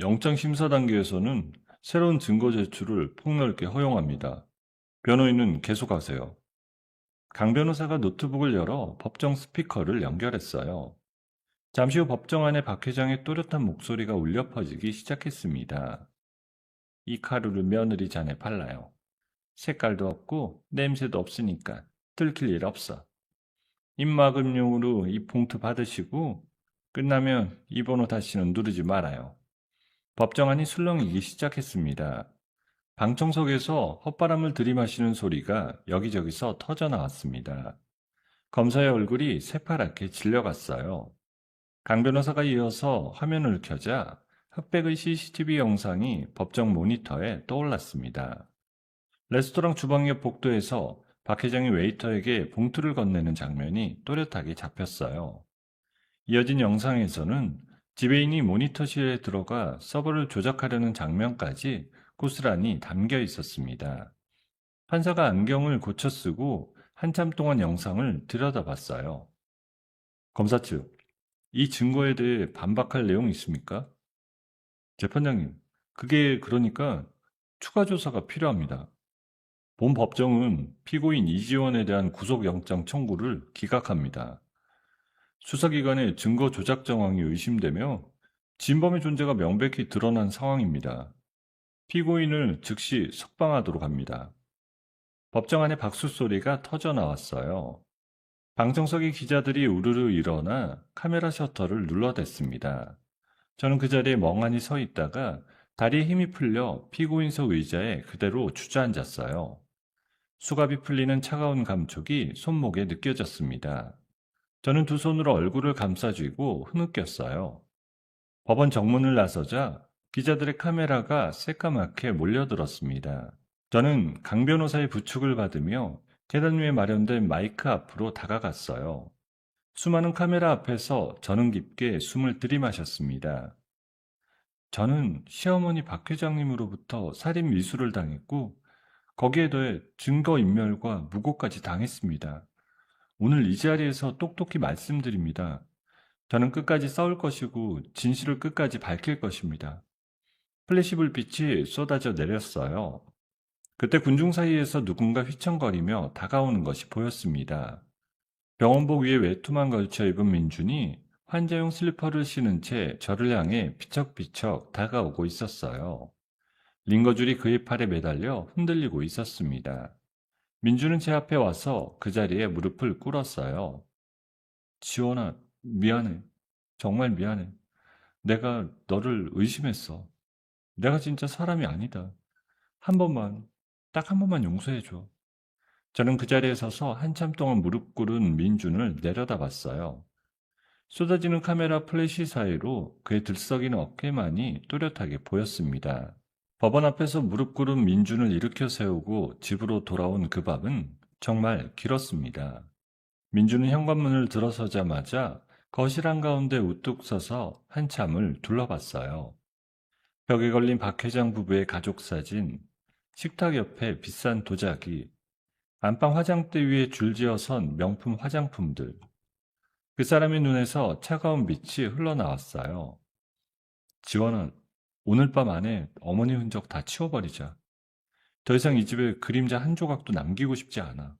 영장 심사 단계에서는 새로운 증거 제출을 폭넓게 허용합니다. 변호인은 계속하세요. 강 변호사가 노트북을 열어 법정 스피커를 연결했어요. 잠시 후 법정 안에 박 회장의 또렷한 목소리가 울려 퍼지기 시작했습니다. 이 가루를 며느리 잔에 발라요. 색깔도 없고 냄새도 없으니까 들킬 일 없어. 입막음용으로 이 봉투 받으시고 끝나면 이 번호 다시는 누르지 말아요. 법정안이 술렁이기 시작했습니다. 방청석에서 헛바람을 들이마시는 소리가 여기저기서 터져나왔습니다. 검사의 얼굴이 새파랗게 질려갔어요. 강 변호사가 이어서 화면을 켜자 흑백의 CCTV 영상이 법정 모니터에 떠올랐습니다. 레스토랑 주방 옆 복도에서 박 회장이 웨이터에게 봉투를 건네는 장면이 또렷하게 잡혔어요. 이어진 영상에서는 지배인이 모니터실에 들어가 서버를 조작하려는 장면까지 고스란히 담겨 있었습니다. 판사가 안경을 고쳐 쓰고 한참 동안 영상을 들여다봤어요. 검사 측, 이 증거에 대해 반박할 내용 있습니까? 재판장님, 그게 그러니까 추가 조사가 필요합니다. 본 법정은 피고인 이지원에 대한 구속영장 청구를 기각합니다. 수사기관의 증거 조작 정황이 의심되며 진범의 존재가 명백히 드러난 상황입니다. 피고인을 즉시 석방하도록 합니다. 법정 안에 박수 소리가 터져 나왔어요. 방청석의 기자들이 우르르 일어나 카메라 셔터를 눌러댔습니다. 저는 그 자리에 멍하니 서 있다가 다리에 힘이 풀려 피고인석 의자에 그대로 주저앉았어요. 수갑이 풀리는 차가운 감촉이 손목에 느껴졌습니다. 저는 두 손으로 얼굴을 감싸쥐고 흐느꼈어요. 법원 정문을 나서자 기자들의 카메라가 새까맣게 몰려들었습니다. 저는 강 변호사의 부축을 받으며 계단 위에 마련된 마이크 앞으로 다가갔어요. 수많은 카메라 앞에서 저는 깊게 숨을 들이마셨습니다. 저는 시어머니 박 회장님으로부터 살인 미수를 당했고 거기에 더해 증거인멸과 무고까지 당했습니다. 오늘 이 자리에서 똑똑히 말씀드립니다. 저는 끝까지 싸울 것이고 진실을 끝까지 밝힐 것입니다. 플래시불 빛이 쏟아져 내렸어요. 그때 군중 사이에서 누군가 휘청거리며 다가오는 것이 보였습니다. 병원복 위에 외투만 걸쳐 입은 민준이 환자용 슬리퍼를 신은 채 저를 향해 비척비척 다가오고 있었어요. 링거줄이 그의 팔에 매달려 흔들리고 있었습니다. 민준은 제 앞에 와서 그 자리에 무릎을 꿇었어요. 지원아, 미안해. 정말 미안해. 내가 너를 의심했어. 내가 진짜 사람이 아니다. 한 번만, 딱 한 번만 용서해줘. 저는 그 자리에 서서 한참 동안 무릎 꿇은 민준을 내려다봤어요. 쏟아지는 카메라 플래시 사이로 그의 들썩이는 어깨만이 또렷하게 보였습니다. 법원 앞에서 무릎 꿇은 민준을 일으켜 세우고 집으로 돌아온 그 밤은 정말 길었습니다. 민준은 현관문을 들어서자마자 거실 한가운데 우뚝 서서 한참을 둘러봤어요. 벽에 걸린 박 회장 부부의 가족 사진, 식탁 옆에 비싼 도자기, 안방 화장대 위에 줄지어 선 명품 화장품들, 그 사람의 눈에서 차가운 빛이 흘러나왔어요. 지원아, 오늘 밤 안에 어머니 흔적 다 치워버리자. 더 이상 이 집에 그림자 한 조각도 남기고 싶지 않아.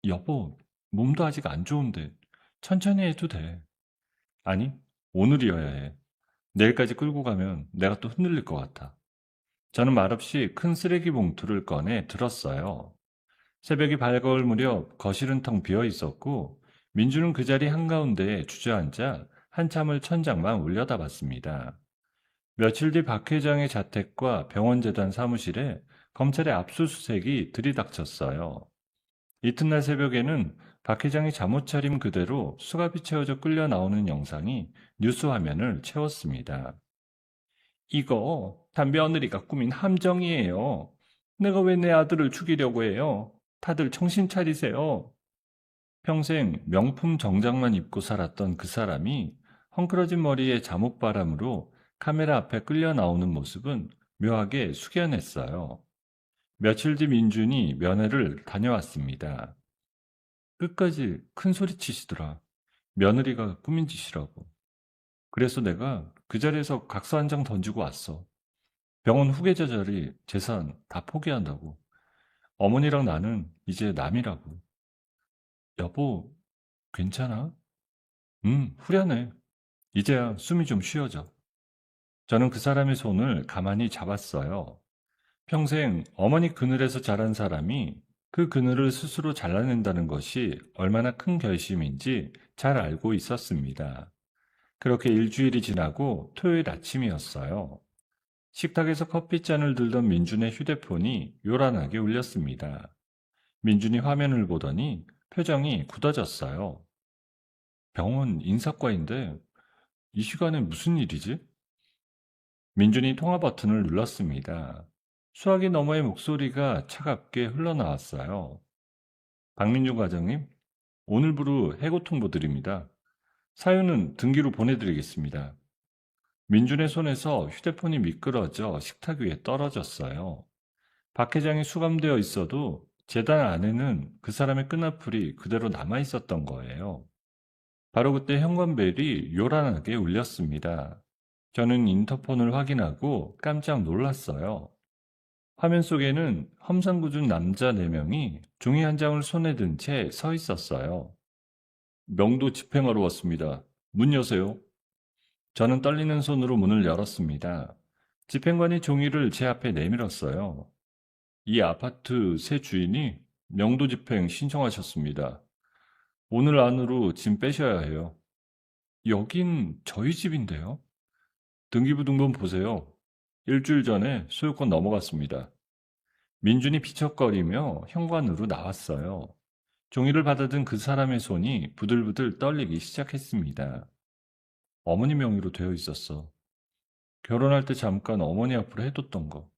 여보, 몸도 아직 안 좋은데 천천히 해도 돼. 아니, 오늘이어야 해. 내일까지 끌고 가면 내가 또 흔들릴 것 같아. 저는 말없이 큰 쓰레기 봉투를 꺼내 들었어요. 새벽이 밝아올 무렵 거실은 텅 비어 있었고 민주는 그 자리 한가운데에 주저앉아 한참을 천장만 올려다봤습니다. 며칠 뒤 박 회장의 자택과 병원재단 사무실에 검찰의 압수수색이 들이닥쳤어요. 이튿날 새벽에는 박 회장이 잠옷 차림 그대로 수갑이 채워져 끌려 나오는 영상이 뉴스 화면을 채웠습니다. 이거 다 며느리가 꾸민 함정이에요. 내가 왜 내 아들을 죽이려고 해요? 다들 정신 차리세요. 평생 명품 정장만 입고 살았던 그 사람이 헝클어진 머리에 잠옷바람으로 카메라 앞에 끌려 나오는 모습은 묘하게 숙연했어요. 며칠 뒤 민준이 면회를 다녀왔습니다. 끝까지 큰 소리 치시더라. 며느리가 꾸민 짓이라고. 그래서 내가 그 자리에서 각서 한 장 던지고 왔어. 병원 후계자 자리 재산 다 포기한다고. 어머니랑 나는 이제 남이라고. 여보, 괜찮아? 후련해. 이제야 숨이 좀 쉬어져. 저는 그 사람의 손을 가만히 잡았어요. 평생 어머니 그늘에서 자란 사람이 그 그늘을 스스로 잘라낸다는 것이 얼마나 큰 결심인지 잘 알고 있었습니다. 그렇게 일주일이 지나고 토요일 아침이었어요. 식탁에서 커피잔을 들던 민준의 휴대폰이 요란하게 울렸습니다. 민준이 화면을 보더니 표정이 굳어졌어요. 병원 인사과인데 이 시간에 무슨 일이지? 민준이 통화 버튼을 눌렀습니다. 수화기 너머의 목소리가 차갑게 흘러나왔어요. 박민준 과장님, 오늘부로 해고통보 드립니다. 사유는 등기로 보내드리겠습니다. 민준의 손에서 휴대폰이 미끄러져 식탁 위에 떨어졌어요. 박 회장이 수감되어 있어도 재단 안에는 그 사람의 끈앞풀이 그대로 남아 있었던 거예요. 바로 그때 현관벨이 요란하게 울렸습니다. 저는 인터폰을 확인하고 깜짝 놀랐어요. 화면 속에는 험상궂은 남자 4명이 종이 한 장을 손에 든 채 서 있었어요. 명도 집행하러 왔습니다. 문 여세요. 저는 떨리는 손으로 문을 열었습니다. 집행관이 종이를 제 앞에 내밀었어요. 이 아파트 새 주인이 명도 집행 신청하셨습니다. 오늘 안으로 짐 빼셔야 해요. 여긴 저희 집인데요. 등기부 등본 보세요. 일주일 전에 소유권 넘어갔습니다. 민준이 비척거리며 현관으로 나왔어요. 종이를 받아든 그 사람의 손이 부들부들 떨리기 시작했습니다. 어머니 명의로 되어 있었어. 결혼할 때 잠깐 어머니 앞으로 해뒀던 거.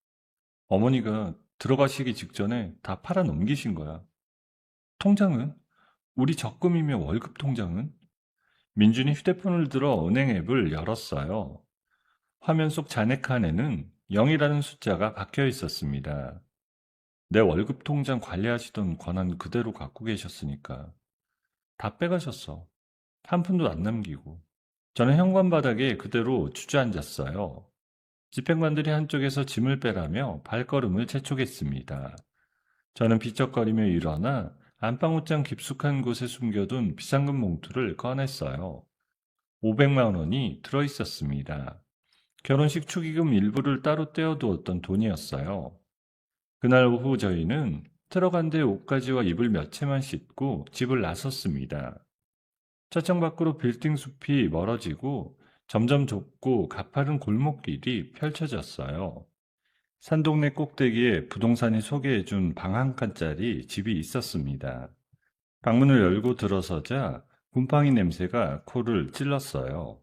어머니가 들어가시기 직전에 다 팔아 넘기신 거야. 통장은? 우리 적금이며 월급 통장은? 민준이 휴대폰을 들어 은행 앱을 열었어요. 화면 속 잔액칸에는 0이라는 숫자가 박혀 있었습니다. 내 월급 통장 관리하시던 권한 그대로 갖고 계셨으니까. 다 빼가셨어. 한 푼도 안 남기고. 저는 현관 바닥에 그대로 주저앉았어요. 집행관들이 한쪽에서 짐을 빼라며 발걸음을 재촉했습니다. 저는 비쩍거리며 일어나 안방옷장 깊숙한 곳에 숨겨둔 비상금 봉투를 꺼냈어요. 500만 원이 들어있었습니다. 결혼식 축의금 일부를 따로 떼어두었던 돈이었어요. 그날 오후 저희는 트럭 한 대에 옷가지와 이불 몇 채만 싣고 집을 나섰습니다. 차창 밖으로 빌딩 숲이 멀어지고 점점 좁고 가파른 골목길이 펼쳐졌어요. 산동네 꼭대기에 부동산이 소개해준 방 한 칸짜리 집이 있었습니다. 방문을 열고 들어서자 곰팡이 냄새가 코를 찔렀어요.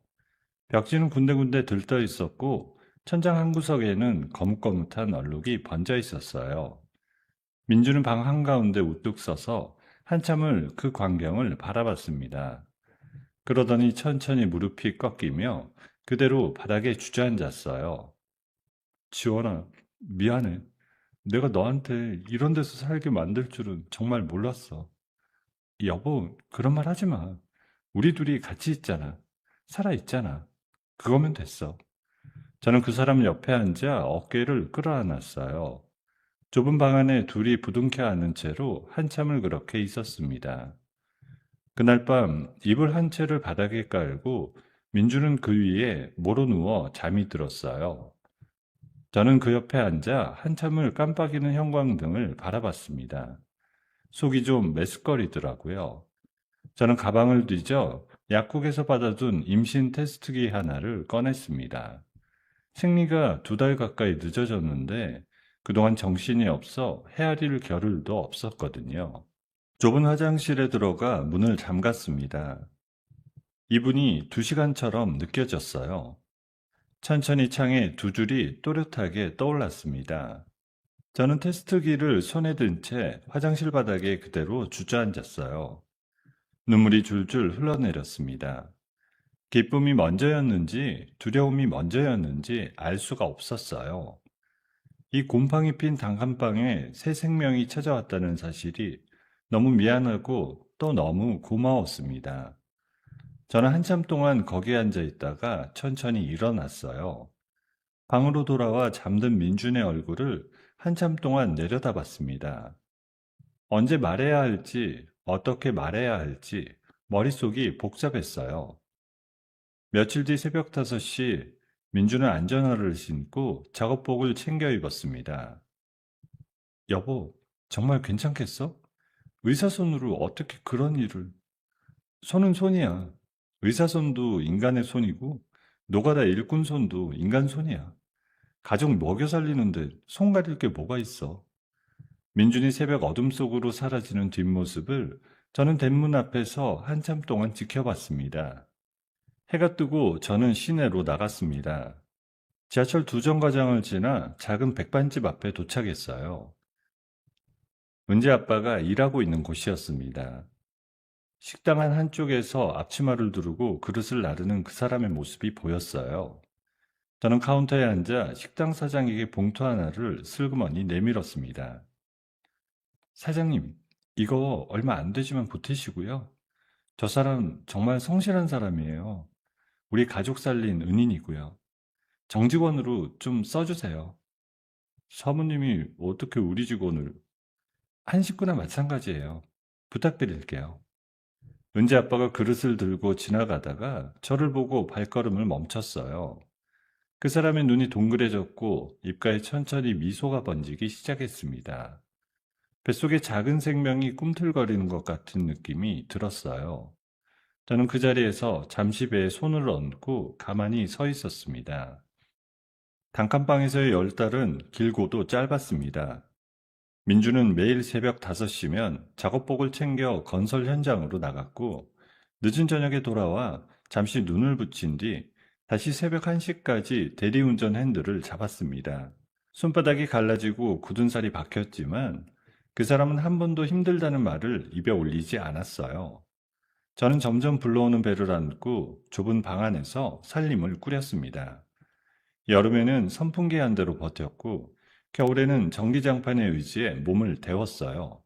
벽지는 군데군데 들떠 있었고 천장 한 구석에는 거뭇거뭇한 얼룩이 번져 있었어요. 민주는 방 한가운데 우뚝 서서 한참을 그 광경을 바라봤습니다. 그러더니 천천히 무릎이 꺾이며 그대로 바닥에 주저앉았어요. 지원아, 미안해. 내가 너한테 이런 데서 살게 만들 줄은 정말 몰랐어. 여보, 그런 말 하지 마. 우리 둘이 같이 있잖아. 살아있잖아. 그거면 됐어. 저는 그 사람 옆에 앉아 어깨를 끌어안았어요. 좁은 방 안에 둘이 부둥켜 안은 채로 한참을 그렇게 있었습니다. 그날 밤 이불 한 채를 바닥에 깔고 민주는 그 위에 모로 누워 잠이 들었어요. 저는 그 옆에 앉아 한참을 깜빡이는 형광등을 바라봤습니다. 속이 좀 메스꺼리더라고요. 저는 가방을 뒤져 약국에서 받아둔 임신 테스트기 하나를 꺼냈습니다. 생리가 2달 가까이 늦어졌는데 그동안 정신이 없어 헤아릴 겨를도 없었거든요. 좁은 화장실에 들어가 문을 잠갔습니다. 이분이 2시간처럼 느껴졌어요. 천천히 창에 2줄이 또렷하게 떠올랐습니다. 저는 테스트기를 손에 든 채 화장실 바닥에 그대로 주저앉았어요. 눈물이 줄줄 흘러내렸습니다. 기쁨이 먼저였는지 두려움이 먼저였는지 알 수가 없었어요. 이 곰팡이 핀 단칸방에 새 생명이 찾아왔다는 사실이 너무 미안하고 또 너무 고마웠습니다. 저는 한참 동안 거기에 앉아 있다가 천천히 일어났어요. 방으로 돌아와 잠든 민준의 얼굴을 한참 동안 내려다봤습니다. 언제 말해야 할지, 어떻게 말해야 할지 머릿속이 복잡했어요. 며칠 뒤 새벽 5시 민주는 안전화를 신고 작업복을 챙겨 입었습니다. 여보, 정말 괜찮겠어? 의사 손으로 어떻게 그런 일을... 손은 손이야. 의사 손도 인간의 손이고 노가다 일꾼 손도 인간 손이야. 가족 먹여 살리는데 손 가릴 게 뭐가 있어? 민준이 새벽 어둠 속으로 사라지는 뒷모습을 저는 대문 앞에서 한참 동안 지켜봤습니다. 해가 뜨고 저는 시내로 나갔습니다. 지하철 2정거장을 지나 작은 백반집 앞에 도착했어요. 은재 아빠가 일하고 있는 곳이었습니다. 식당 한 한쪽에서 앞치마를 두르고 그릇을 나르는 그 사람의 모습이 보였어요. 저는 카운터에 앉아 식당 사장에게 봉투 하나를 슬그머니 내밀었습니다. 사장님, 이거 얼마 안 되지만 보태시고요. 저 사람 정말 성실한 사람이에요. 우리 가족 살린 은인이고요. 정직원으로 좀 써주세요. 사모님이 어떻게 우리 직원을... 한 식구나 마찬가지예요. 부탁드릴게요. 은재 아빠가 그릇을 들고 지나가다가 저를 보고 발걸음을 멈췄어요. 그 사람의 눈이 동그래졌고 입가에 천천히 미소가 번지기 시작했습니다. 뱃속에 작은 생명이 꿈틀거리는 것 같은 느낌이 들었어요. 저는 그 자리에서 잠시 배에 손을 얹고 가만히 서 있었습니다. 단칸방에서의 10달은 길고도 짧았습니다. 민주는 매일 새벽 5시면 작업복을 챙겨 건설 현장으로 나갔고 늦은 저녁에 돌아와 잠시 눈을 붙인 뒤 다시 새벽 1시까지 대리운전 핸들을 잡았습니다. 손바닥이 갈라지고 굳은 살이 박혔지만 그 사람은 한 번도 힘들다는 말을 입에 올리지 않았어요. 저는 점점 불러오는 배를 안고 좁은 방 안에서 살림을 꾸렸습니다. 여름에는 선풍기 한 대로 버텼고 겨울에는 전기장판에 의지해 몸을 데웠어요.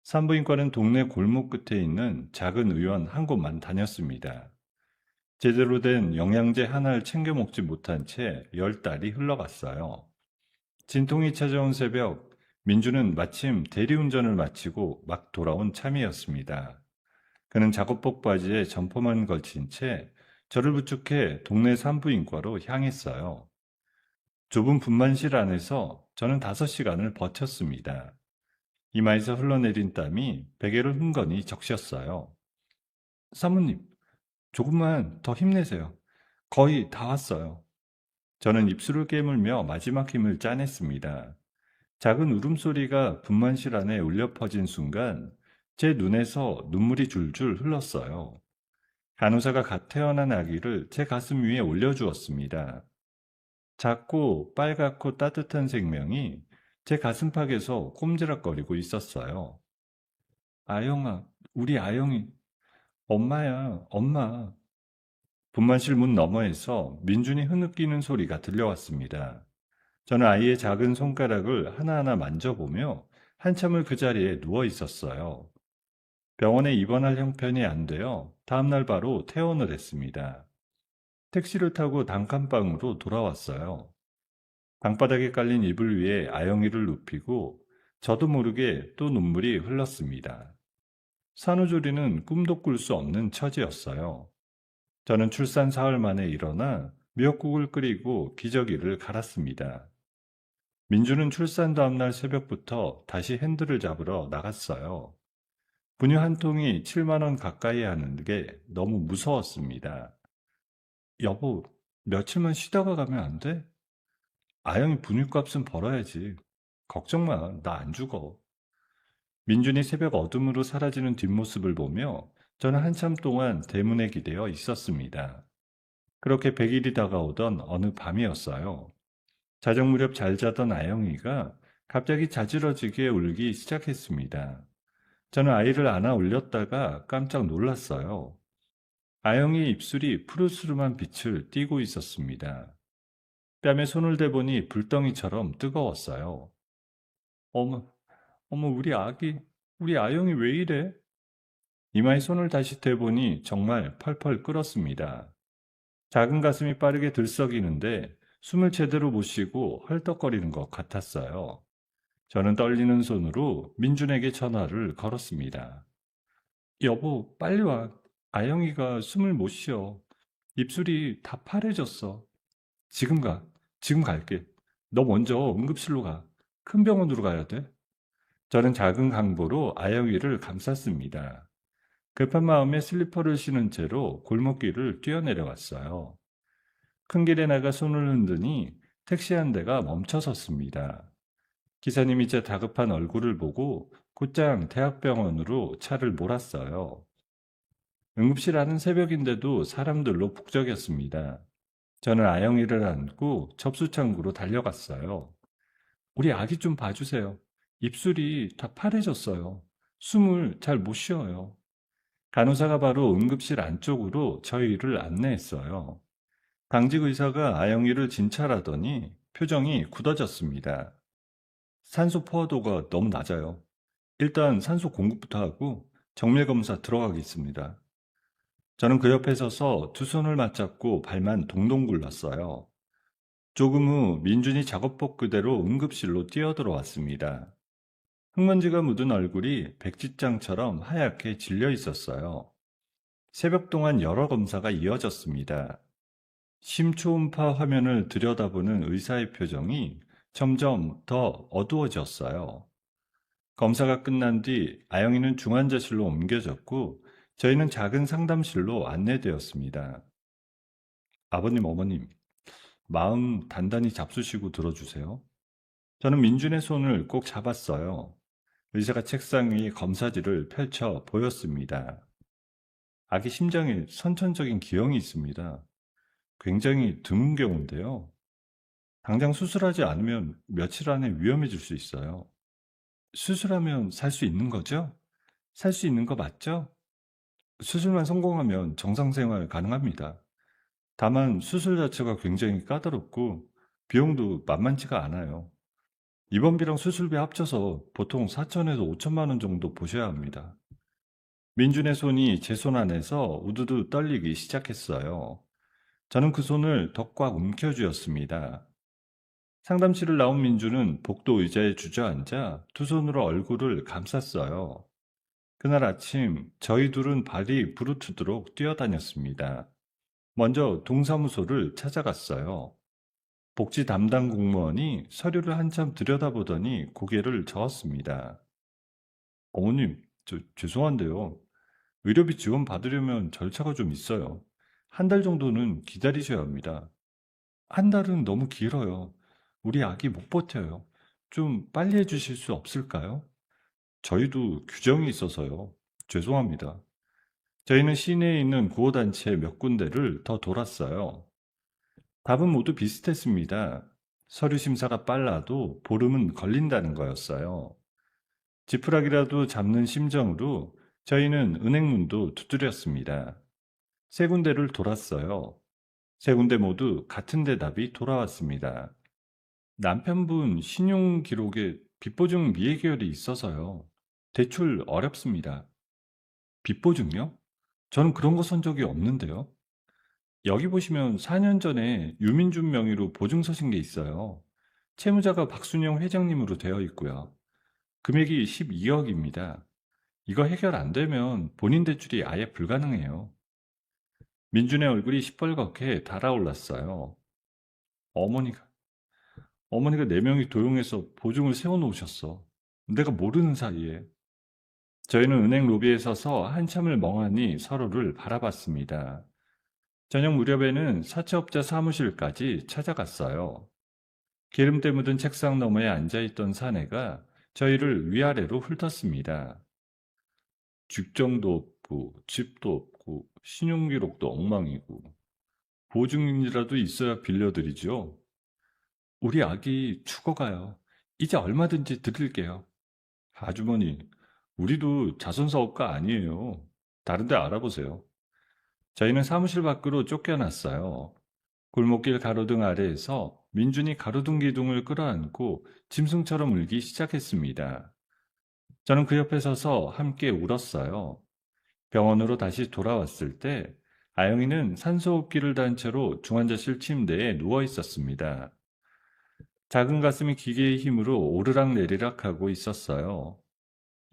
산부인과는 동네 골목 끝에 있는 작은 의원 한 곳만 다녔습니다. 제대로 된 영양제 하나를 챙겨 먹지 못한 채 10달이 흘러갔어요. 진통이 찾아온 새벽, 민주는 마침 대리운전을 마치고 막 돌아온 참이었습니다. 그는 작업복 바지에 점퍼만 걸친 채 저를 부축해 동네 산부인과로 향했어요. 좁은 분만실 안에서 저는 5시간을 버텼습니다. 이마에서 흘러내린 땀이 베개를 흥건히 적셨어요. 사모님, 조금만 더 힘내세요. 거의 다 왔어요. 저는 입술을 깨물며 마지막 힘을 짜냈습니다. 작은 울음소리가 분만실 안에 울려 퍼진 순간 제 눈에서 눈물이 줄줄 흘렀어요. 간호사가 갓 태어난 아기를 제 가슴 위에 올려주었습니다. 작고 빨갛고 따뜻한 생명이 제 가슴팍에서 꼼지락거리고 있었어요. 아영아, 우리 아영이... 엄마야, 엄마. 분만실 문 너머에서 민준이 흐느끼는 소리가 들려왔습니다. 저는 아이의 작은 손가락을 하나하나 만져보며 한참을 그 자리에 누워 있었어요. 병원에 입원할 형편이 안 되어 다음날 바로 퇴원을 했습니다. 택시를 타고 단칸방으로 돌아왔어요. 방바닥에 깔린 이불 위에 아영이를 눕히고 저도 모르게 또 눈물이 흘렀습니다. 산후조리는 꿈도 꿀 수 없는 처지였어요. 저는 출산 사흘 만에 일어나 미역국을 끓이고 기저귀를 갈았습니다. 민주는 출산 다음날 새벽부터 다시 핸들을 잡으러 나갔어요. 분유 한 통이 7만 원 가까이 하는 게 너무 무서웠습니다. 여보, 며칠만 쉬다가 가면 안 돼? 아영이 분유값은 벌어야지. 걱정 마, 나 안 죽어. 민준이 새벽 어둠으로 사라지는 뒷모습을 보며 저는 한참 동안 대문에 기대어 있었습니다. 그렇게 100일이 다가오던 어느 밤이었어요. 자정 무렵 잘 자던 아영이가 갑자기 자지러지게 울기 시작했습니다. 저는 아이를 안아 올렸다가 깜짝 놀랐어요. 아영이의 입술이 푸르스름한 빛을 띠고 있었습니다. 뺨에 손을 대보니 불덩이처럼 뜨거웠어요. 어머, 어머, 우리 아영이 왜 이래? 이마에 손을 다시 대보니 정말 펄펄 끓었습니다. 작은 가슴이 빠르게 들썩이는데 숨을 제대로 못 쉬고 헐떡거리는 것 같았어요. 저는 떨리는 손으로 민준에게 전화를 걸었습니다. 여보, 빨리 와. 아영이가 숨을 못 쉬어. 입술이 다 파래졌어. 지금 가. 지금 갈게. 너 먼저 응급실로 가. 큰 병원으로 가야 돼. 저는 작은 강보로 아영이를 감쌌습니다. 급한 마음에 슬리퍼를 신은 채로 골목길을 뛰어내려갔어요. 큰 길에 나가 손을 흔드니 택시 한 대가 멈춰섰습니다. 기사님이 제 다급한 얼굴을 보고 곧장 대학병원으로 차를 몰았어요. 응급실 안은 새벽인데도 사람들로 북적였습니다. 저는 아영이를 안고 접수창구로 달려갔어요. 우리 아기 좀 봐주세요. 입술이 다 파래졌어요. 숨을 잘 못 쉬어요. 간호사가 바로 응급실 안쪽으로 저희를 안내했어요. 당직 의사가 아영이를 진찰하더니 표정이 굳어졌습니다. 산소 포화도가 너무 낮아요. 일단 산소 공급부터 하고 정밀 검사 들어가겠습니다. 저는 그 옆에 서서 두 손을 맞잡고 발만 동동 굴렀어요. 조금 후 민준이 작업복 그대로 응급실로 뛰어들어왔습니다. 흙먼지가 묻은 얼굴이 백지장처럼 하얗게 질려 있었어요. 새벽 동안 여러 검사가 이어졌습니다. 심초음파 화면을 들여다보는 의사의 표정이 점점 더 어두워졌어요. 검사가 끝난 뒤 아영이는 중환자실로 옮겨졌고 저희는 작은 상담실로 안내되었습니다. 아버님, 어머님, 마음 단단히 잡수시고 들어주세요. 저는 민준의 손을 꼭 잡았어요. 의사가 책상 위 검사지를 펼쳐 보였습니다. 아기 심장에 선천적인 기형이 있습니다. 굉장히 드문 경우인데요. 당장 수술하지 않으면 며칠 안에 위험해질 수 있어요. 수술하면 살 수 있는 거죠? 살 수 있는 거 맞죠? 수술만 성공하면 정상 생활 가능합니다. 다만 수술 자체가 굉장히 까다롭고 비용도 만만치가 않아요. 입원비랑 수술비 합쳐서 보통 4천에서 5천만 원 정도 보셔야 합니다. 민준의 손이 제 손 안에서 우두두 떨리기 시작했어요. 저는 그 손을 더 꽉 움켜쥐었습니다. 상담실을 나온 민준은 복도 의자에 주저앉아 두 손으로 얼굴을 감쌌어요. 그날 아침 저희 둘은 발이 부르트도록 뛰어다녔습니다. 먼저 동사무소를 찾아갔어요. 복지 담당 공무원이 서류를 한참 들여다보더니 고개를 저었습니다. 어머님, 죄송한데요. 의료비 지원 받으려면 절차가 좀 있어요. 한 달 정도는 기다리셔야 합니다. 한 달은 너무 길어요. 우리 아기 못 버텨요. 좀 빨리 해주실 수 없을까요? 저희도 규정이 있어서요. 죄송합니다. 저희는 시내에 있는 구호단체 몇 군데를 더 돌았어요. 답은 모두 비슷했습니다. 서류 심사가 빨라도 보름은 걸린다는 거였어요. 지푸라기라도 잡는 심정으로 저희는 은행문도 두드렸습니다. 세 군데를 돌았어요. 세 군데 모두 같은 대답이 돌아왔습니다. 남편분 신용 기록에 빚보증 미해결이 있어서요. 대출 어렵습니다. 빚보증요? 저는 그런 거 선 적이 없는데요. 여기 보시면 4년 전에 유민준 명의로 보증 서신 게 있어요. 채무자가 박순영 회장님으로 되어 있고요. 금액이 12억입니다. 이거 해결 안 되면 본인 대출이 아예 불가능해요. 민준의 얼굴이 시뻘겋게 달아올랐어요. 어머니가, 어머니가 네 명이 도용해서 보증을 세워놓으셨어. 내가 모르는 사이에. 저희는 은행 로비에 서서 한참을 멍하니 서로를 바라봤습니다. 저녁 무렵에는 사채업자 사무실까지 찾아갔어요. 기름때 묻은 책상 너머에 앉아있던 사내가 저희를 위아래로 훑었습니다. 직장도 없고 집도 없고 신용기록도 엉망이고 보증인이라도 있어야 빌려드리죠. 우리 아기 죽어가요. 이제 얼마든지 드릴게요. 아주머니, 우리도 자선사업가 아니에요. 다른 데 알아보세요. 저희는 사무실 밖으로 쫓겨났어요. 골목길 가로등 아래에서 민준이 가로등 기둥을 끌어안고 짐승처럼 울기 시작했습니다. 저는 그 옆에 서서 함께 울었어요. 병원으로 다시 돌아왔을 때 아영이는 산소호흡기를 단 채로 중환자실 침대에 누워 있었습니다. 작은 가슴이 기계의 힘으로 오르락내리락 하고 있었어요.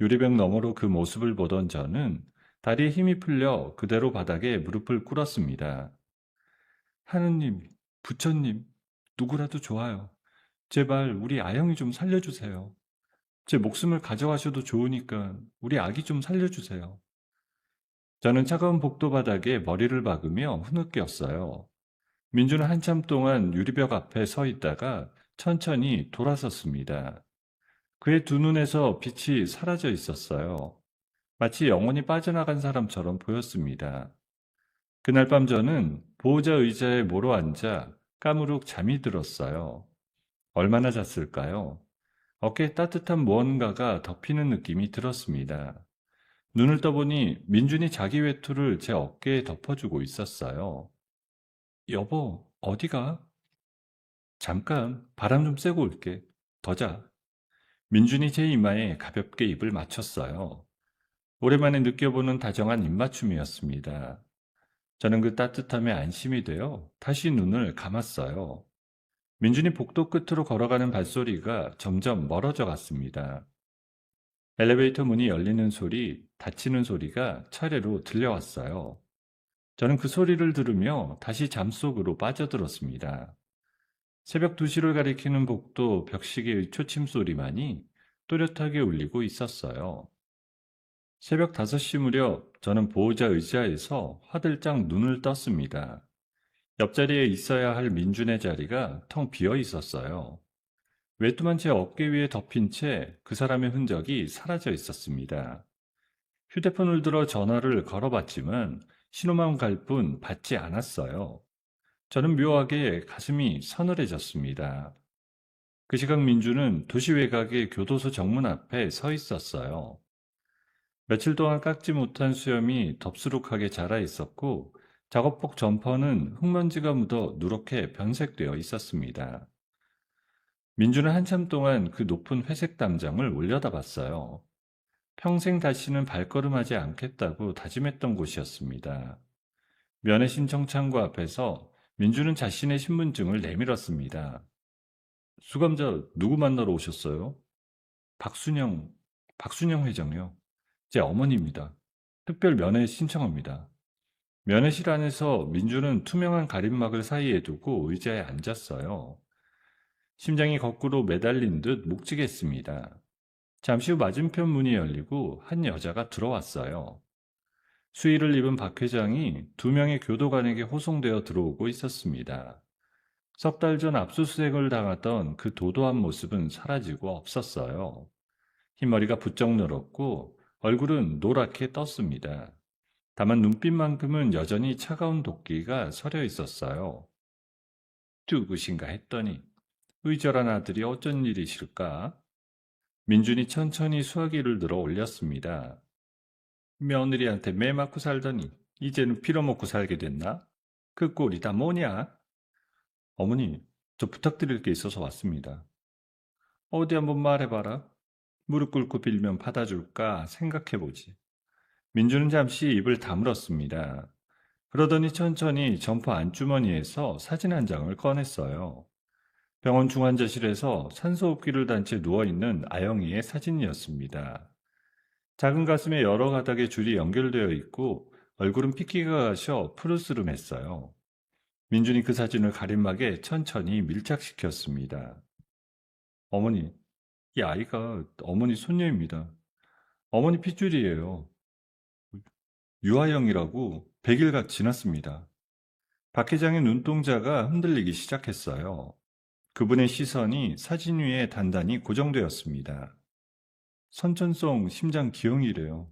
유리병 너머로 그 모습을 보던 저는 다리에 힘이 풀려 그대로 바닥에 무릎을 꿇었습니다. 하느님, 부처님, 누구라도 좋아요. 제발 우리 아영이 좀 살려주세요. 제 목숨을 가져가셔도 좋으니까 우리 아기 좀 살려주세요. 저는 차가운 복도 바닥에 머리를 박으며 흐느꼈어요. 민주는 한참 동안 유리벽 앞에 서 있다가 천천히 돌아섰습니다. 그의 두 눈에서 빛이 사라져 있었어요. 마치 영혼이 빠져나간 사람처럼 보였습니다. 그날 밤 저는 보호자 의자에 모로 앉아 까무룩 잠이 들었어요. 얼마나 잤을까요? 어깨에 따뜻한 무언가가 덮이는 느낌이 들었습니다. 눈을 떠보니 민준이 자기 외투를 제 어깨에 덮어주고 있었어요. 여보, 어디가? 잠깐, 바람 좀 쐬고 올게. 더 자. 민준이 제 이마에 가볍게 입을 맞췄어요. 오랜만에 느껴보는 다정한 입맞춤이었습니다. 저는 그 따뜻함에 안심이 되어 다시 눈을 감았어요. 민준이 복도 끝으로 걸어가는 발소리가 점점 멀어져 갔습니다. 엘리베이터 문이 열리는 소리, 닫히는 소리가 차례로 들려왔어요. 저는 그 소리를 들으며 다시 잠속으로 빠져들었습니다. 새벽 2시를 가리키는 복도 벽시계의 초침 소리만이 또렷하게 울리고 있었어요. 새벽 5시 무렵 저는 보호자 의자에서 화들짝 눈을 떴습니다. 옆자리에 있어야 할 민준의 자리가 텅 비어 있었어요. 외투만 제 어깨 위에 덮인 채 그 사람의 흔적이 사라져 있었습니다. 휴대폰을 들어 전화를 걸어봤지만 신호만 갈 뿐 받지 않았어요. 저는 묘하게 가슴이 서늘해졌습니다. 그 시각 민주는 도시 외곽의 교도소 정문 앞에 서 있었어요. 며칠 동안 깎지 못한 수염이 덥수룩하게 자라 있었고 작업복 점퍼는 흙먼지가 묻어 누렇게 변색되어 있었습니다. 민주는 한참 동안 그 높은 회색 담장을 올려다봤어요. 평생 다시는 발걸음하지 않겠다고 다짐했던 곳이었습니다. 면회 신청 창구 앞에서 민주는 자신의 신분증을 내밀었습니다. 수감자 누구 만나러 오셨어요? 박순영, 박순영 회장요. 제 어머니입니다. 특별 면회 신청합니다. 면회실 안에서 민주는 투명한 가림막을 사이에 두고 의자에 앉았어요. 심장이 거꾸로 매달린 듯 묵직했습니다. 잠시 후 맞은편 문이 열리고 한 여자가 들어왔어요. 수의를 입은 박 회장이 2명의 교도관에게 호송되어 들어오고 있었습니다. 석 달 전 압수수색을 당하던 그 도도한 모습은 사라지고 없었어요. 흰머리가 부쩍 늘었고 얼굴은 노랗게 떴습니다. 다만 눈빛만큼은 여전히 차가운 도끼가 서려 있었어요. 누구신가 했더니 의절한 아들이 어쩐 일이실까? 민준이 천천히 수화기를 들어 올렸습니다. 며느리한테 매 맞고 살더니 이제는 빌어먹고 살게 됐나? 그 꼴이 다 뭐냐? 어머니, 저 부탁드릴 게 있어서 왔습니다. 어디 한번 말해봐라. 무릎 꿇고 빌면 받아줄까 생각해보지. 민주는 잠시 입을 다물었습니다. 그러더니 천천히 점퍼 안주머니에서 사진 한 장을 꺼냈어요. 병원 중환자실에서 산소호흡기를 단 채 누워있는 아영이의 사진이었습니다. 작은 가슴에 여러 가닥의 줄이 연결되어 있고 얼굴은 핏기가 가셔 푸르스름했어요. 민준이 그 사진을 가림막에 천천히 밀착시켰습니다. 어머니, 이 아이가 어머니 손녀입니다. 어머니 핏줄이에요. 유아영이라고 100일가 지났습니다. 박 회장의 눈동자가 흔들리기 시작했어요. 그분의 시선이 사진 위에 단단히 고정되었습니다. 선천성 심장 기형이래요.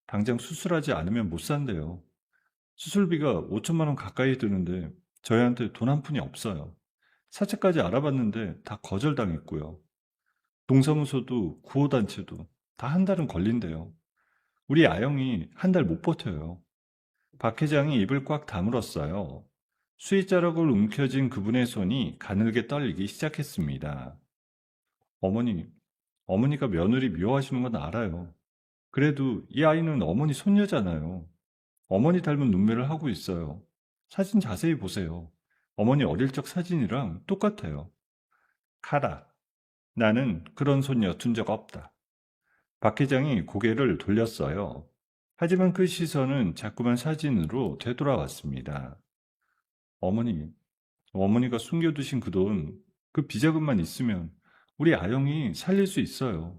당장 수술하지 않으면 못 산대요. 수술비가 5천만 원 가까이 드는데 저희한테 돈 한 푼이 없어요. 사채까지 알아봤는데 다 거절당했고요. 동사무소도 구호단체도 다 한 달은 걸린대요. 우리 아영이 한 달 못 버텨요. 박 회장이 입을 꽉 다물었어요. 수의자락을 움켜쥔 그분의 손이 가늘게 떨리기 시작했습니다. 어머니, 어머니가 며느리 미워하시는 건 알아요. 그래도 이 아이는 어머니 손녀잖아요. 어머니 닮은 눈매를 하고 있어요. 사진 자세히 보세요. 어머니 어릴 적 사진이랑 똑같아요. 카라, 나는 그런 손녀 둔 적 없다. 박 회장이 고개를 돌렸어요. 하지만 그 시선은 자꾸만 사진으로 되돌아왔습니다. 어머니, 어머니가 숨겨두신 그 돈, 그 비자금만 있으면 우리 아영이 살릴 수 있어요.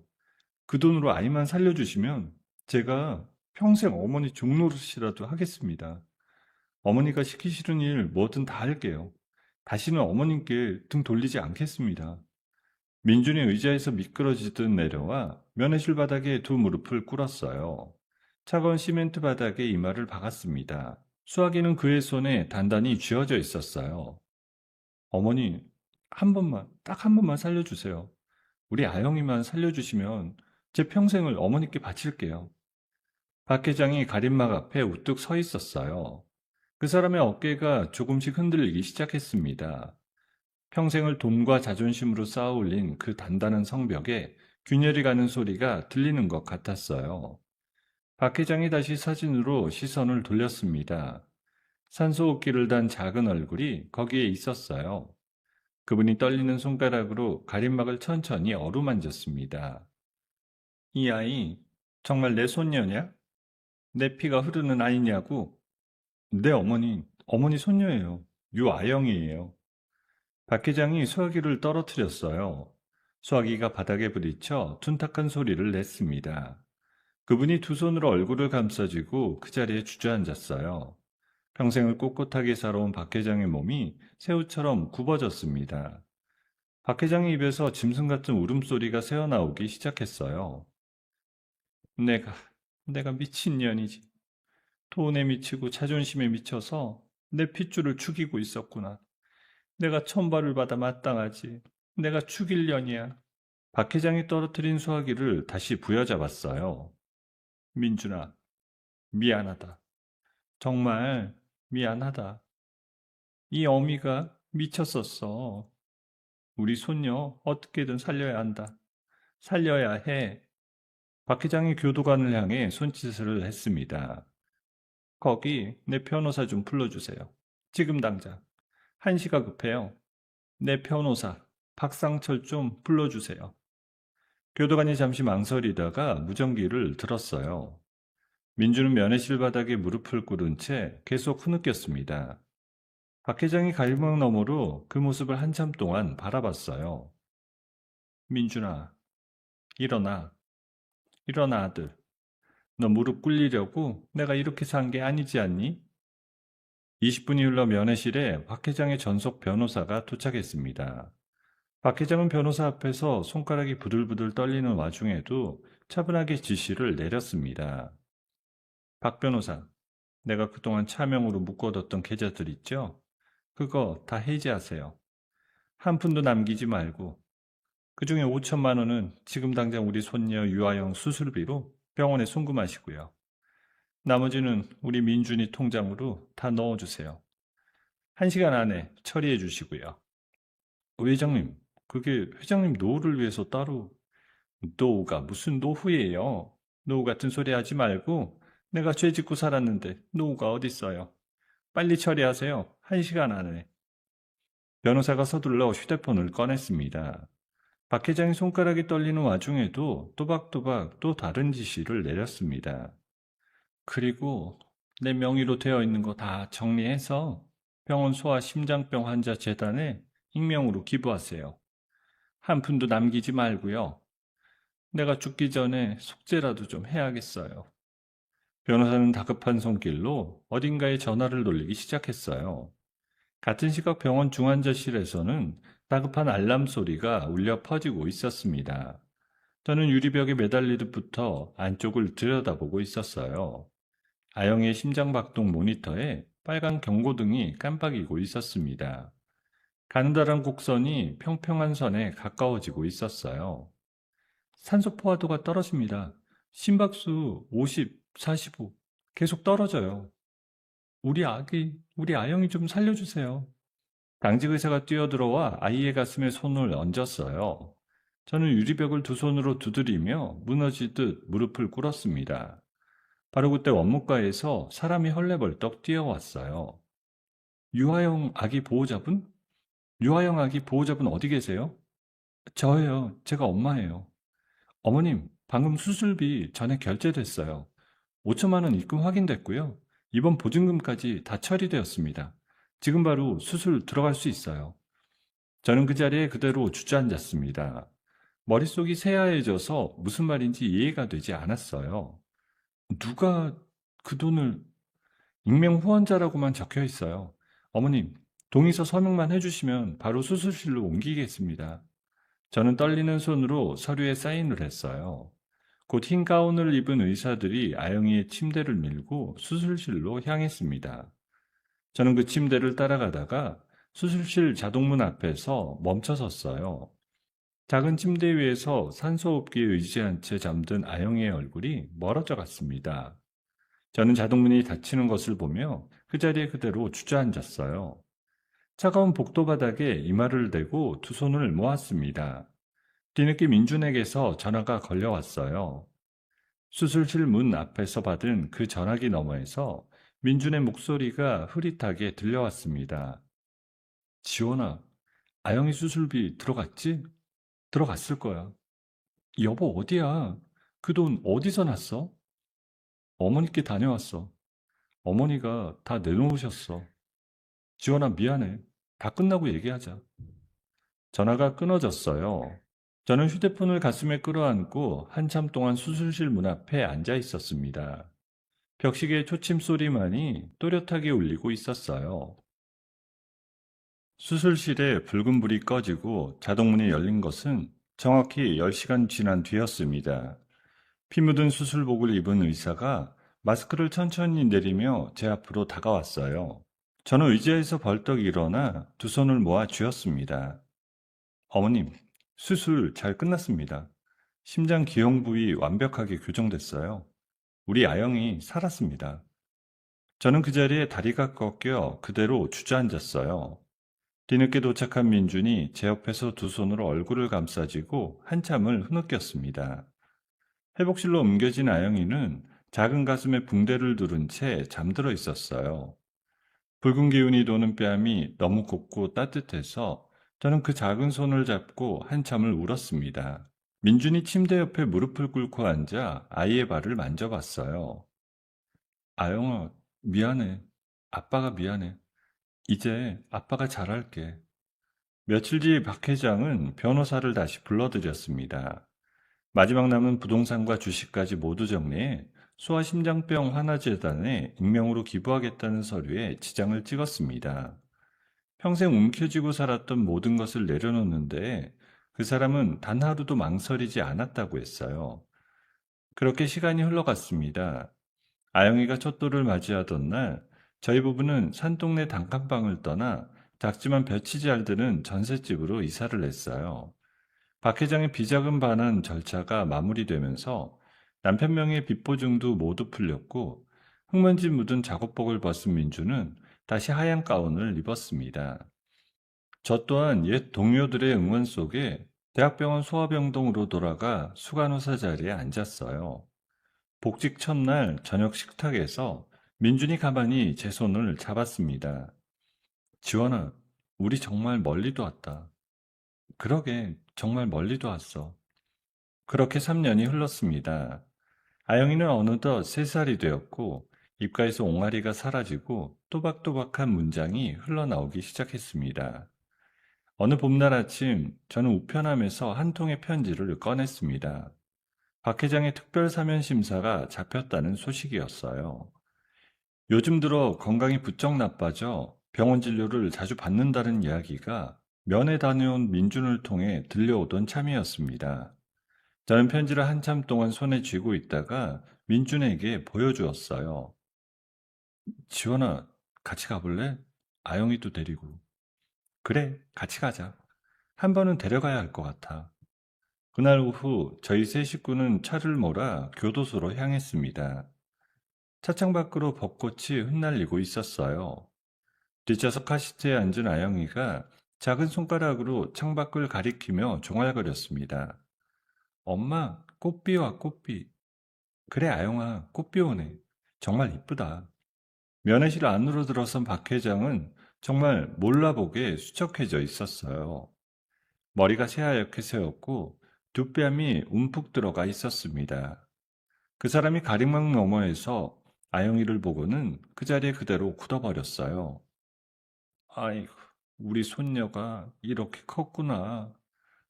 그 돈으로 아이만 살려주시면 제가 평생 어머니 종노릇이라도 하겠습니다. 어머니가 시키시는 일 뭐든 다 할게요. 다시는 어머님께 등 돌리지 않겠습니다. 민준이 의자에서 미끄러지듯 내려와 면회실 바닥에 두 무릎을 꿇었어요. 차가운 시멘트 바닥에 이마를 박았습니다. 수화기는 그의 손에 단단히 쥐어져 있었어요. 어머니, 한 번만, 딱 한 번만 살려주세요. 우리 아영이만 살려주시면 제 평생을 어머니께 바칠게요. 박 회장이 가림막 앞에 우뚝 서 있었어요. 그 사람의 어깨가 조금씩 흔들리기 시작했습니다. 평생을 돈과 자존심으로 쌓아올린 그 단단한 성벽에 균열이 가는 소리가 들리는 것 같았어요. 박 회장이 다시 사진으로 시선을 돌렸습니다. 산소호흡기를 단 작은 얼굴이 거기에 있었어요. 그분이 떨리는 손가락으로 가림막을 천천히 어루만졌습니다. 이 아이 정말 내 손녀냐? 내 피가 흐르는 아이냐고? 네, 어머니 손녀예요. 유아영이에요. 박 회장이 수화기를 떨어뜨렸어요. 수화기가 바닥에 부딪혀 둔탁한 소리를 냈습니다. 그분이 두 손으로 얼굴을 감싸쥐고 그 자리에 주저앉았어요. 평생을 꼿꼿하게 살아온 박 회장의 몸이 새우처럼 굽어졌습니다. 박 회장의 입에서 짐승 같은 울음소리가 새어나오기 시작했어요. 내가, 내가 미친 년이지. 돈에 미치고 자존심에 미쳐서 내 핏줄을 죽이고 있었구나. 내가 천벌을 받아 마땅하지. 내가 죽일 년이야. 박 회장이 떨어뜨린 수화기를 다시 부여잡았어요. 민준아, 미안하다. 정말 미안하다. 이 어미가 미쳤었어. 우리 손녀 어떻게든 살려야 한다. 살려야 해. 박 회장이 교도관을 향해 손짓을 했습니다. 거기 내 변호사 좀 불러주세요. 지금 당장. 한시가 급해요. 내 변호사 박상철 좀 불러주세요. 교도관이 잠시 망설이다가 무전기를 들었어요. 민주는 면회실 바닥에 무릎을 꿇은 채 계속 흐느꼈습니다. 박 회장이 가림막 너머로 그 모습을 한참 동안 바라봤어요. 민준아, 일어나. 일어나 아들. 너 무릎 꿇리려고 내가 이렇게 산 게 아니지 않니? 20분이 흘러 면회실에 박 회장의 전속 변호사가 도착했습니다. 박 회장은 변호사 앞에서 손가락이 부들부들 떨리는 와중에도 차분하게 지시를 내렸습니다. 박 변호사, 내가 그동안 차명으로 묶어뒀던 계좌들 있죠? 그거 다 해지하세요. 한 푼도 남기지 말고. 그중에 5천만 원은 지금 당장 우리 손녀 유아영 수술비로 병원에 송금하시고요. 나머지는 우리 민준이 통장으로 다 넣어주세요. 1시간 안에 처리해 주시고요. 회장님, 그게 회장님 노후를 위해서 따로. 노후가 무슨 노후예요? 노후 같은 소리 하지 말고 내가 죄 짓고 살았는데 노후가 어딨어요. 빨리 처리하세요. 1시간 안에. 변호사가 서둘러 휴대폰을 꺼냈습니다. 박 회장이 손가락이 떨리는 와중에도 또박또박 또 다른 지시를 내렸습니다. 그리고 내 명의로 되어 있는 거 다 정리해서 병원 소아 심장병 환자 재단에 익명으로 기부하세요. 한 푼도 남기지 말고요. 내가 죽기 전에 속죄라도 좀 해야겠어요. 변호사는 다급한 손길로 어딘가에 전화를 돌리기 시작했어요. 같은 시각 병원 중환자실에서는 다급한 알람 소리가 울려 퍼지고 있었습니다. 저는 유리벽에 매달리듯부터 안쪽을 들여다보고 있었어요. 아영이의 심장박동 모니터에 빨간 경고등이 깜빡이고 있었습니다. 가느다란 곡선이 평평한 선에 가까워지고 있었어요. 산소 포화도가 떨어집니다. 심박수 50, 45. 계속 떨어져요. 우리 아영이 좀 살려주세요. 당직 의사가 뛰어들어와 아이의 가슴에 손을 얹었어요. 저는 유리벽을 두 손으로 두드리며 무너지듯 무릎을 꿇었습니다. 바로 그때 원무과에서 사람이 헐레벌떡 뛰어왔어요. 유아영 아기 보호자분? 유아영 아기 보호자분 어디 계세요? 저예요. 제가 엄마예요. 어머님, 방금 수술비 전에 결제됐어요. 5천만 원 입금 확인됐고요. 이번 보증금까지 다 처리되었습니다. 지금 바로 수술 들어갈 수 있어요. 저는 그 자리에 그대로 주저앉았습니다. 머릿속이 새하얘져서 무슨 말인지 이해가 되지 않았어요. 누가 그 돈을 익명 후원자라고만 적혀 있어요. 어머님, 동의서 서명만 해주시면 바로 수술실로 옮기겠습니다. 저는 떨리는 손으로 서류에 사인을 했어요. 곧 흰 가운을 입은 의사들이 아영이의 침대를 밀고 수술실로 향했습니다. 저는 그 침대를 따라가다가 수술실 자동문 앞에서 멈춰 섰어요. 작은 침대 위에서 산소호흡기에 의지한 채 잠든 아영이의 얼굴이 멀어져 갔습니다. 저는 자동문이 닫히는 것을 보며 그 자리에 그대로 주저앉았어요. 차가운 복도 바닥에 이마를 대고 두 손을 모았습니다. 뒤늦게 민준에게서 전화가 걸려왔어요. 수술실 문 앞에서 받은 그 전화기 너머에서 민준의 목소리가 흐릿하게 들려왔습니다. 지원아, 아영이 수술비 들어갔지? 들어갔을 거야. 여보, 어디야? 그 돈 어디서 났어? 어머니께 다녀왔어. 어머니가 다 내놓으셨어. 지원아, 미안해. 다 끝나고 얘기하자. 전화가 끊어졌어요. 저는 휴대폰을 가슴에 끌어안고 한참 동안 수술실 문 앞에 앉아 있었습니다. 벽시계의 초침 소리만이 또렷하게 울리고 있었어요. 수술실에 붉은 불이 꺼지고 자동문이 열린 것은 정확히 10시간 지난 뒤였습니다. 피 묻은 수술복을 입은 의사가 마스크를 천천히 내리며 제 앞으로 다가왔어요. 저는 의자에서 벌떡 일어나 두 손을 모아 쥐었습니다. 어머님, 수술 잘 끝났습니다. 심장 기형 부위 완벽하게 교정됐어요. 우리 아영이 살았습니다. 저는 그 자리에 다리가 꺾여 그대로 주저앉았어요. 뒤늦게 도착한 민준이 제 옆에서 두 손으로 얼굴을 감싸쥐고 한참을 흐느꼈습니다. 회복실로 옮겨진 아영이는 작은 가슴에 붕대를 두른 채 잠들어 있었어요. 붉은 기운이 도는 뺨이 너무 곱고 따뜻해서 저는 그 작은 손을 잡고 한참을 울었습니다. 민준이 침대 옆에 무릎을 꿇고 앉아 아이의 발을 만져봤어요. 아영아, 미안해. 아빠가 미안해. 이제 아빠가 잘할게. 며칠 뒤 박 회장은 변호사를 다시 불러들였습니다. 마지막 남은 부동산과 주식까지 모두 정리해 소아심장병 환화재단에 익명으로 기부하겠다는 서류에 지장을 찍었습니다. 평생 움켜쥐고 살았던 모든 것을 내려놓는데 그 사람은 단 하루도 망설이지 않았다고 했어요. 그렇게 시간이 흘러갔습니다. 아영이가 첫 돌을 맞이하던 날 저희 부부는 산동네 단칸방을 떠나 작지만 볕이 잘 드는 전셋집으로 이사를 했어요. 박 회장의 비자금 반환 절차가 마무리되면서 남편 명의의 빚보증도 모두 풀렸고 흙먼지 묻은 작업복을 벗은 민주는 다시 하얀 가운을 입었습니다. 저 또한 옛 동료들의 응원 속에 대학병원 소아병동으로 돌아가 수간호사 자리에 앉았어요. 복직 첫날 저녁 식탁에서 민준이 가만히 제 손을 잡았습니다. 지원아, 우리 정말 멀리도 왔다. 그러게, 정말 멀리도 왔어. 그렇게 3년이 흘렀습니다. 아영이는 어느덧 3살이 되었고, 입가에서 옹알이가 사라지고 또박또박한 문장이 흘러나오기 시작했습니다. 어느 봄날 아침, 저는 우편함에서 한 통의 편지를 꺼냈습니다. 박 회장의 특별 사면 심사가 잡혔다는 소식이었어요. 요즘 들어 건강이 부쩍 나빠져 병원 진료를 자주 받는다는 이야기가 면회 다녀온 민준을 통해 들려오던 참이었습니다. 저는 편지를 한참 동안 손에 쥐고 있다가 민준에게 보여주었어요. 지원아, 같이 가볼래? 아영이도 데리고. 그래, 같이 가자. 한 번은 데려가야 할 것 같아. 그날 오후 저희 세 식구는 차를 몰아 교도소로 향했습니다. 차창 밖으로 벚꽃이 흩날리고 있었어요. 뒷좌석 카시트에 앉은 아영이가 작은 손가락으로 창밖을 가리키며 종알거렸습니다. 엄마, 꽃비 와, 꽃비. 그래, 아영아, 꽃비 오네. 정말 이쁘다. 면회실 안으로 들어선 박 회장은 정말 몰라보게 수척해져 있었어요. 머리가 새하얗게 세웠고 두 뺨이 움푹 들어가 있었습니다. 그 사람이 가림막 너머에서 아영이를 보고는 그 자리에 그대로 굳어버렸어요. 아이고, 우리 손녀가 이렇게 컸구나.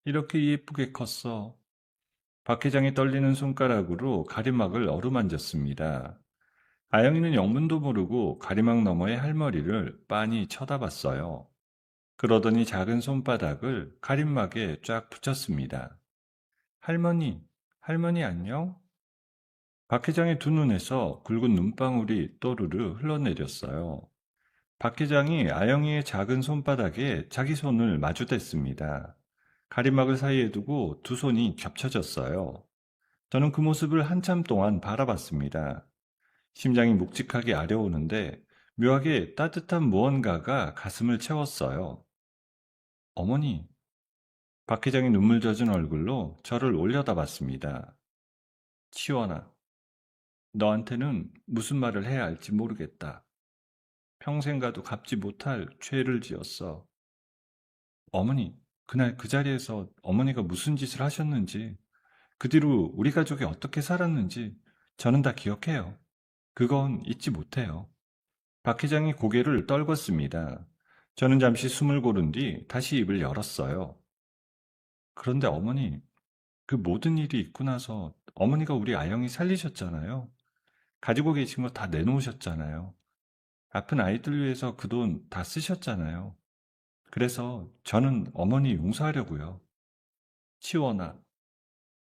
이렇게 예쁘게 컸어. 박 회장이 떨리는 손가락으로 가림막을 어루만졌습니다. 아영이는 영문도 모르고 가림막 너머의 할머니를 빤히 쳐다봤어요. 그러더니 작은 손바닥을 가림막에 쫙 붙였습니다. 할머니, 할머니 안녕? 박 회장의 두 눈에서 굵은 눈방울이 또르르 흘러내렸어요. 박 회장이 아영이의 작은 손바닥에 자기 손을 마주댔습니다. 가림막을 사이에 두고 두 손이 겹쳐졌어요. 저는 그 모습을 한참 동안 바라봤습니다. 심장이 묵직하게 아려오는데 묘하게 따뜻한 무언가가 가슴을 채웠어요. 어머니, 박 회장이 눈물 젖은 얼굴로 저를 올려다봤습니다. 치원아, 너한테는 무슨 말을 해야 할지 모르겠다. 평생 가도 갚지 못할 죄를 지었어. 어머니, 그날 그 자리에서 어머니가 무슨 짓을 하셨는지, 그 뒤로 우리 가족이 어떻게 살았는지 저는 다 기억해요. 그건 잊지 못해요. 박 회장이 고개를 떨궜습니다. 저는 잠시 숨을 고른 뒤 다시 입을 열었어요. 그런데 어머니, 그 모든 일이 있고 나서 어머니가 우리 아영이 살리셨잖아요. 가지고 계신 거 다 내놓으셨잖아요. 아픈 아이들 위해서 그 돈 다 쓰셨잖아요. 그래서 저는 어머니 용서하려고요. 치원아,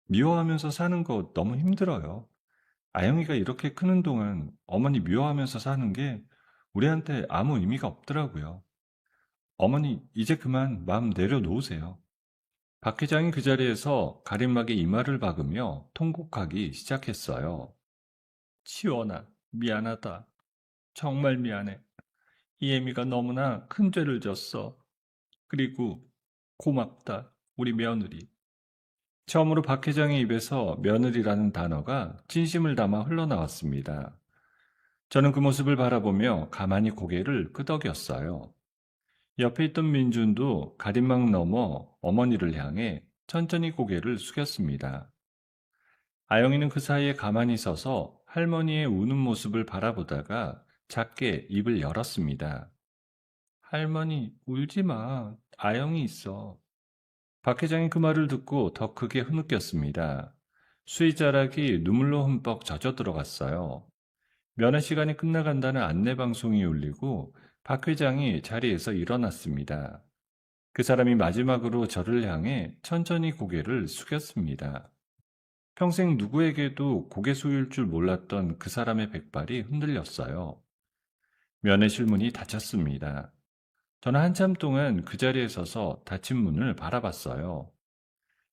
미워하면서 사는 거 너무 힘들어요. 아영이가 이렇게 크는 동안 어머니 미워하면서 사는 게 우리한테 아무 의미가 없더라고요. 어머니, 이제 그만 마음 내려놓으세요. 박 회장이 그 자리에서 가림막에 이마를 박으며 통곡하기 시작했어요. 치원아, 미안하다. 정말 미안해. 이애미가 너무나 큰 죄를 졌어. 그리고 고맙다, 우리 며느리. 처음으로 박 회장의 입에서 며느리라는 단어가 진심을 담아 흘러나왔습니다. 저는 그 모습을 바라보며 가만히 고개를 끄덕였어요. 옆에 있던 민준도 가림막 너머 어머니를 향해 천천히 고개를 숙였습니다. 아영이는 그 사이에 가만히 서서 할머니의 우는 모습을 바라보다가 작게 입을 열었습니다. 할머니, 울지 마. 아영이 있어. 박 회장이 그 말을 듣고 더 크게 흐느꼈습니다. 수의자락이 눈물로 흠뻑 젖어 들어갔어요. 면회 시간이 끝나간다는 안내방송이 울리고 박 회장이 자리에서 일어났습니다. 그 사람이 마지막으로 저를 향해 천천히 고개를 숙였습니다. 평생 누구에게도 고개 숙일 줄 몰랐던 그 사람의 백발이 흔들렸어요. 면회 실문이 닫혔습니다. 저는 한참 동안 그 자리에 서서 닫힌 문을 바라봤어요.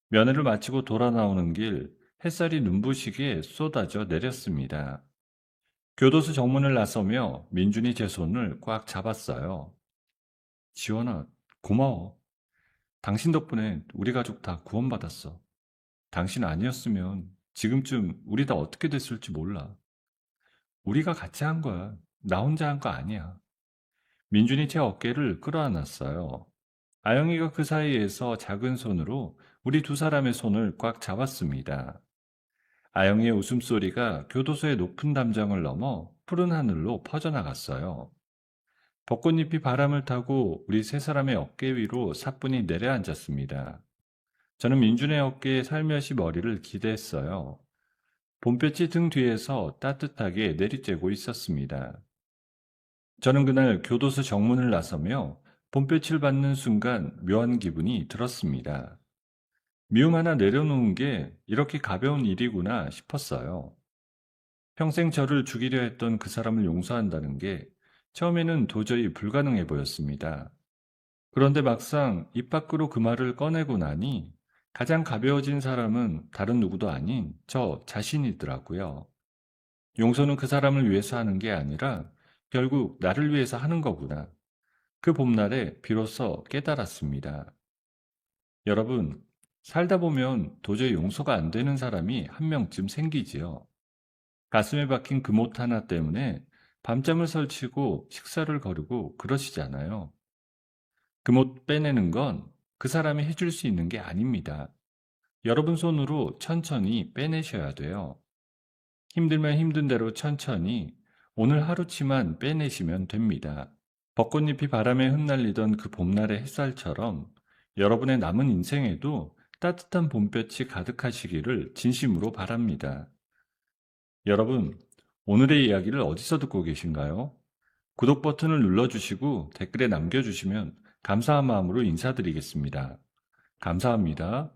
면회를 마치고 돌아 나오는 길, 햇살이 눈부시게 쏟아져 내렸습니다. 교도소 정문을 나서며 민준이 제 손을 꽉 잡았어요. 지원아, 고마워. 당신 덕분에 우리 가족 다 구원받았어. 당신 아니었으면 지금쯤 우리 다 어떻게 됐을지 몰라. 우리가 같이 한 거야. 나 혼자 한 거 아니야. 민준이 제 어깨를 끌어안았어요. 아영이가 그 사이에서 작은 손으로 우리 두 사람의 손을 꽉 잡았습니다. 아영이의 웃음소리가 교도소의 높은 담장을 넘어 푸른 하늘로 퍼져나갔어요. 벚꽃잎이 바람을 타고 우리 세 사람의 어깨 위로 사뿐히 내려앉았습니다. 저는 민준의 어깨에 살며시 머리를 기대했어요. 봄볕이 등 뒤에서 따뜻하게 내리쬐고 있었습니다. 저는 그날 교도소 정문을 나서며 봄볕을 받는 순간 묘한 기분이 들었습니다. 미움 하나 내려놓은 게 이렇게 가벼운 일이구나 싶었어요. 평생 저를 죽이려 했던 그 사람을 용서한다는 게 처음에는 도저히 불가능해 보였습니다. 그런데 막상 입 밖으로 그 말을 꺼내고 나니 가장 가벼워진 사람은 다른 누구도 아닌 저 자신이더라고요. 용서는 그 사람을 위해서 하는 게 아니라 결국 나를 위해서 하는 거구나. 그 봄날에 비로소 깨달았습니다. 여러분, 살다 보면 도저히 용서가 안 되는 사람이 한 명쯤 생기지요. 가슴에 박힌 그 못 하나 때문에 밤잠을 설치고 식사를 거르고 그러시잖아요. 그 못 빼내는 건 그 사람이 해줄 수 있는 게 아닙니다. 여러분 손으로 천천히 빼내셔야 돼요. 힘들면 힘든 대로 천천히 오늘 하루치만 빼내시면 됩니다. 벚꽃잎이 바람에 흩날리던 그 봄날의 햇살처럼 여러분의 남은 인생에도 따뜻한 봄볕이 가득하시기를 진심으로 바랍니다. 여러분, 오늘의 이야기를 어디서 듣고 계신가요? 구독 버튼을 눌러주시고 댓글에 남겨주시면 감사한 마음으로 인사드리겠습니다. 감사합니다.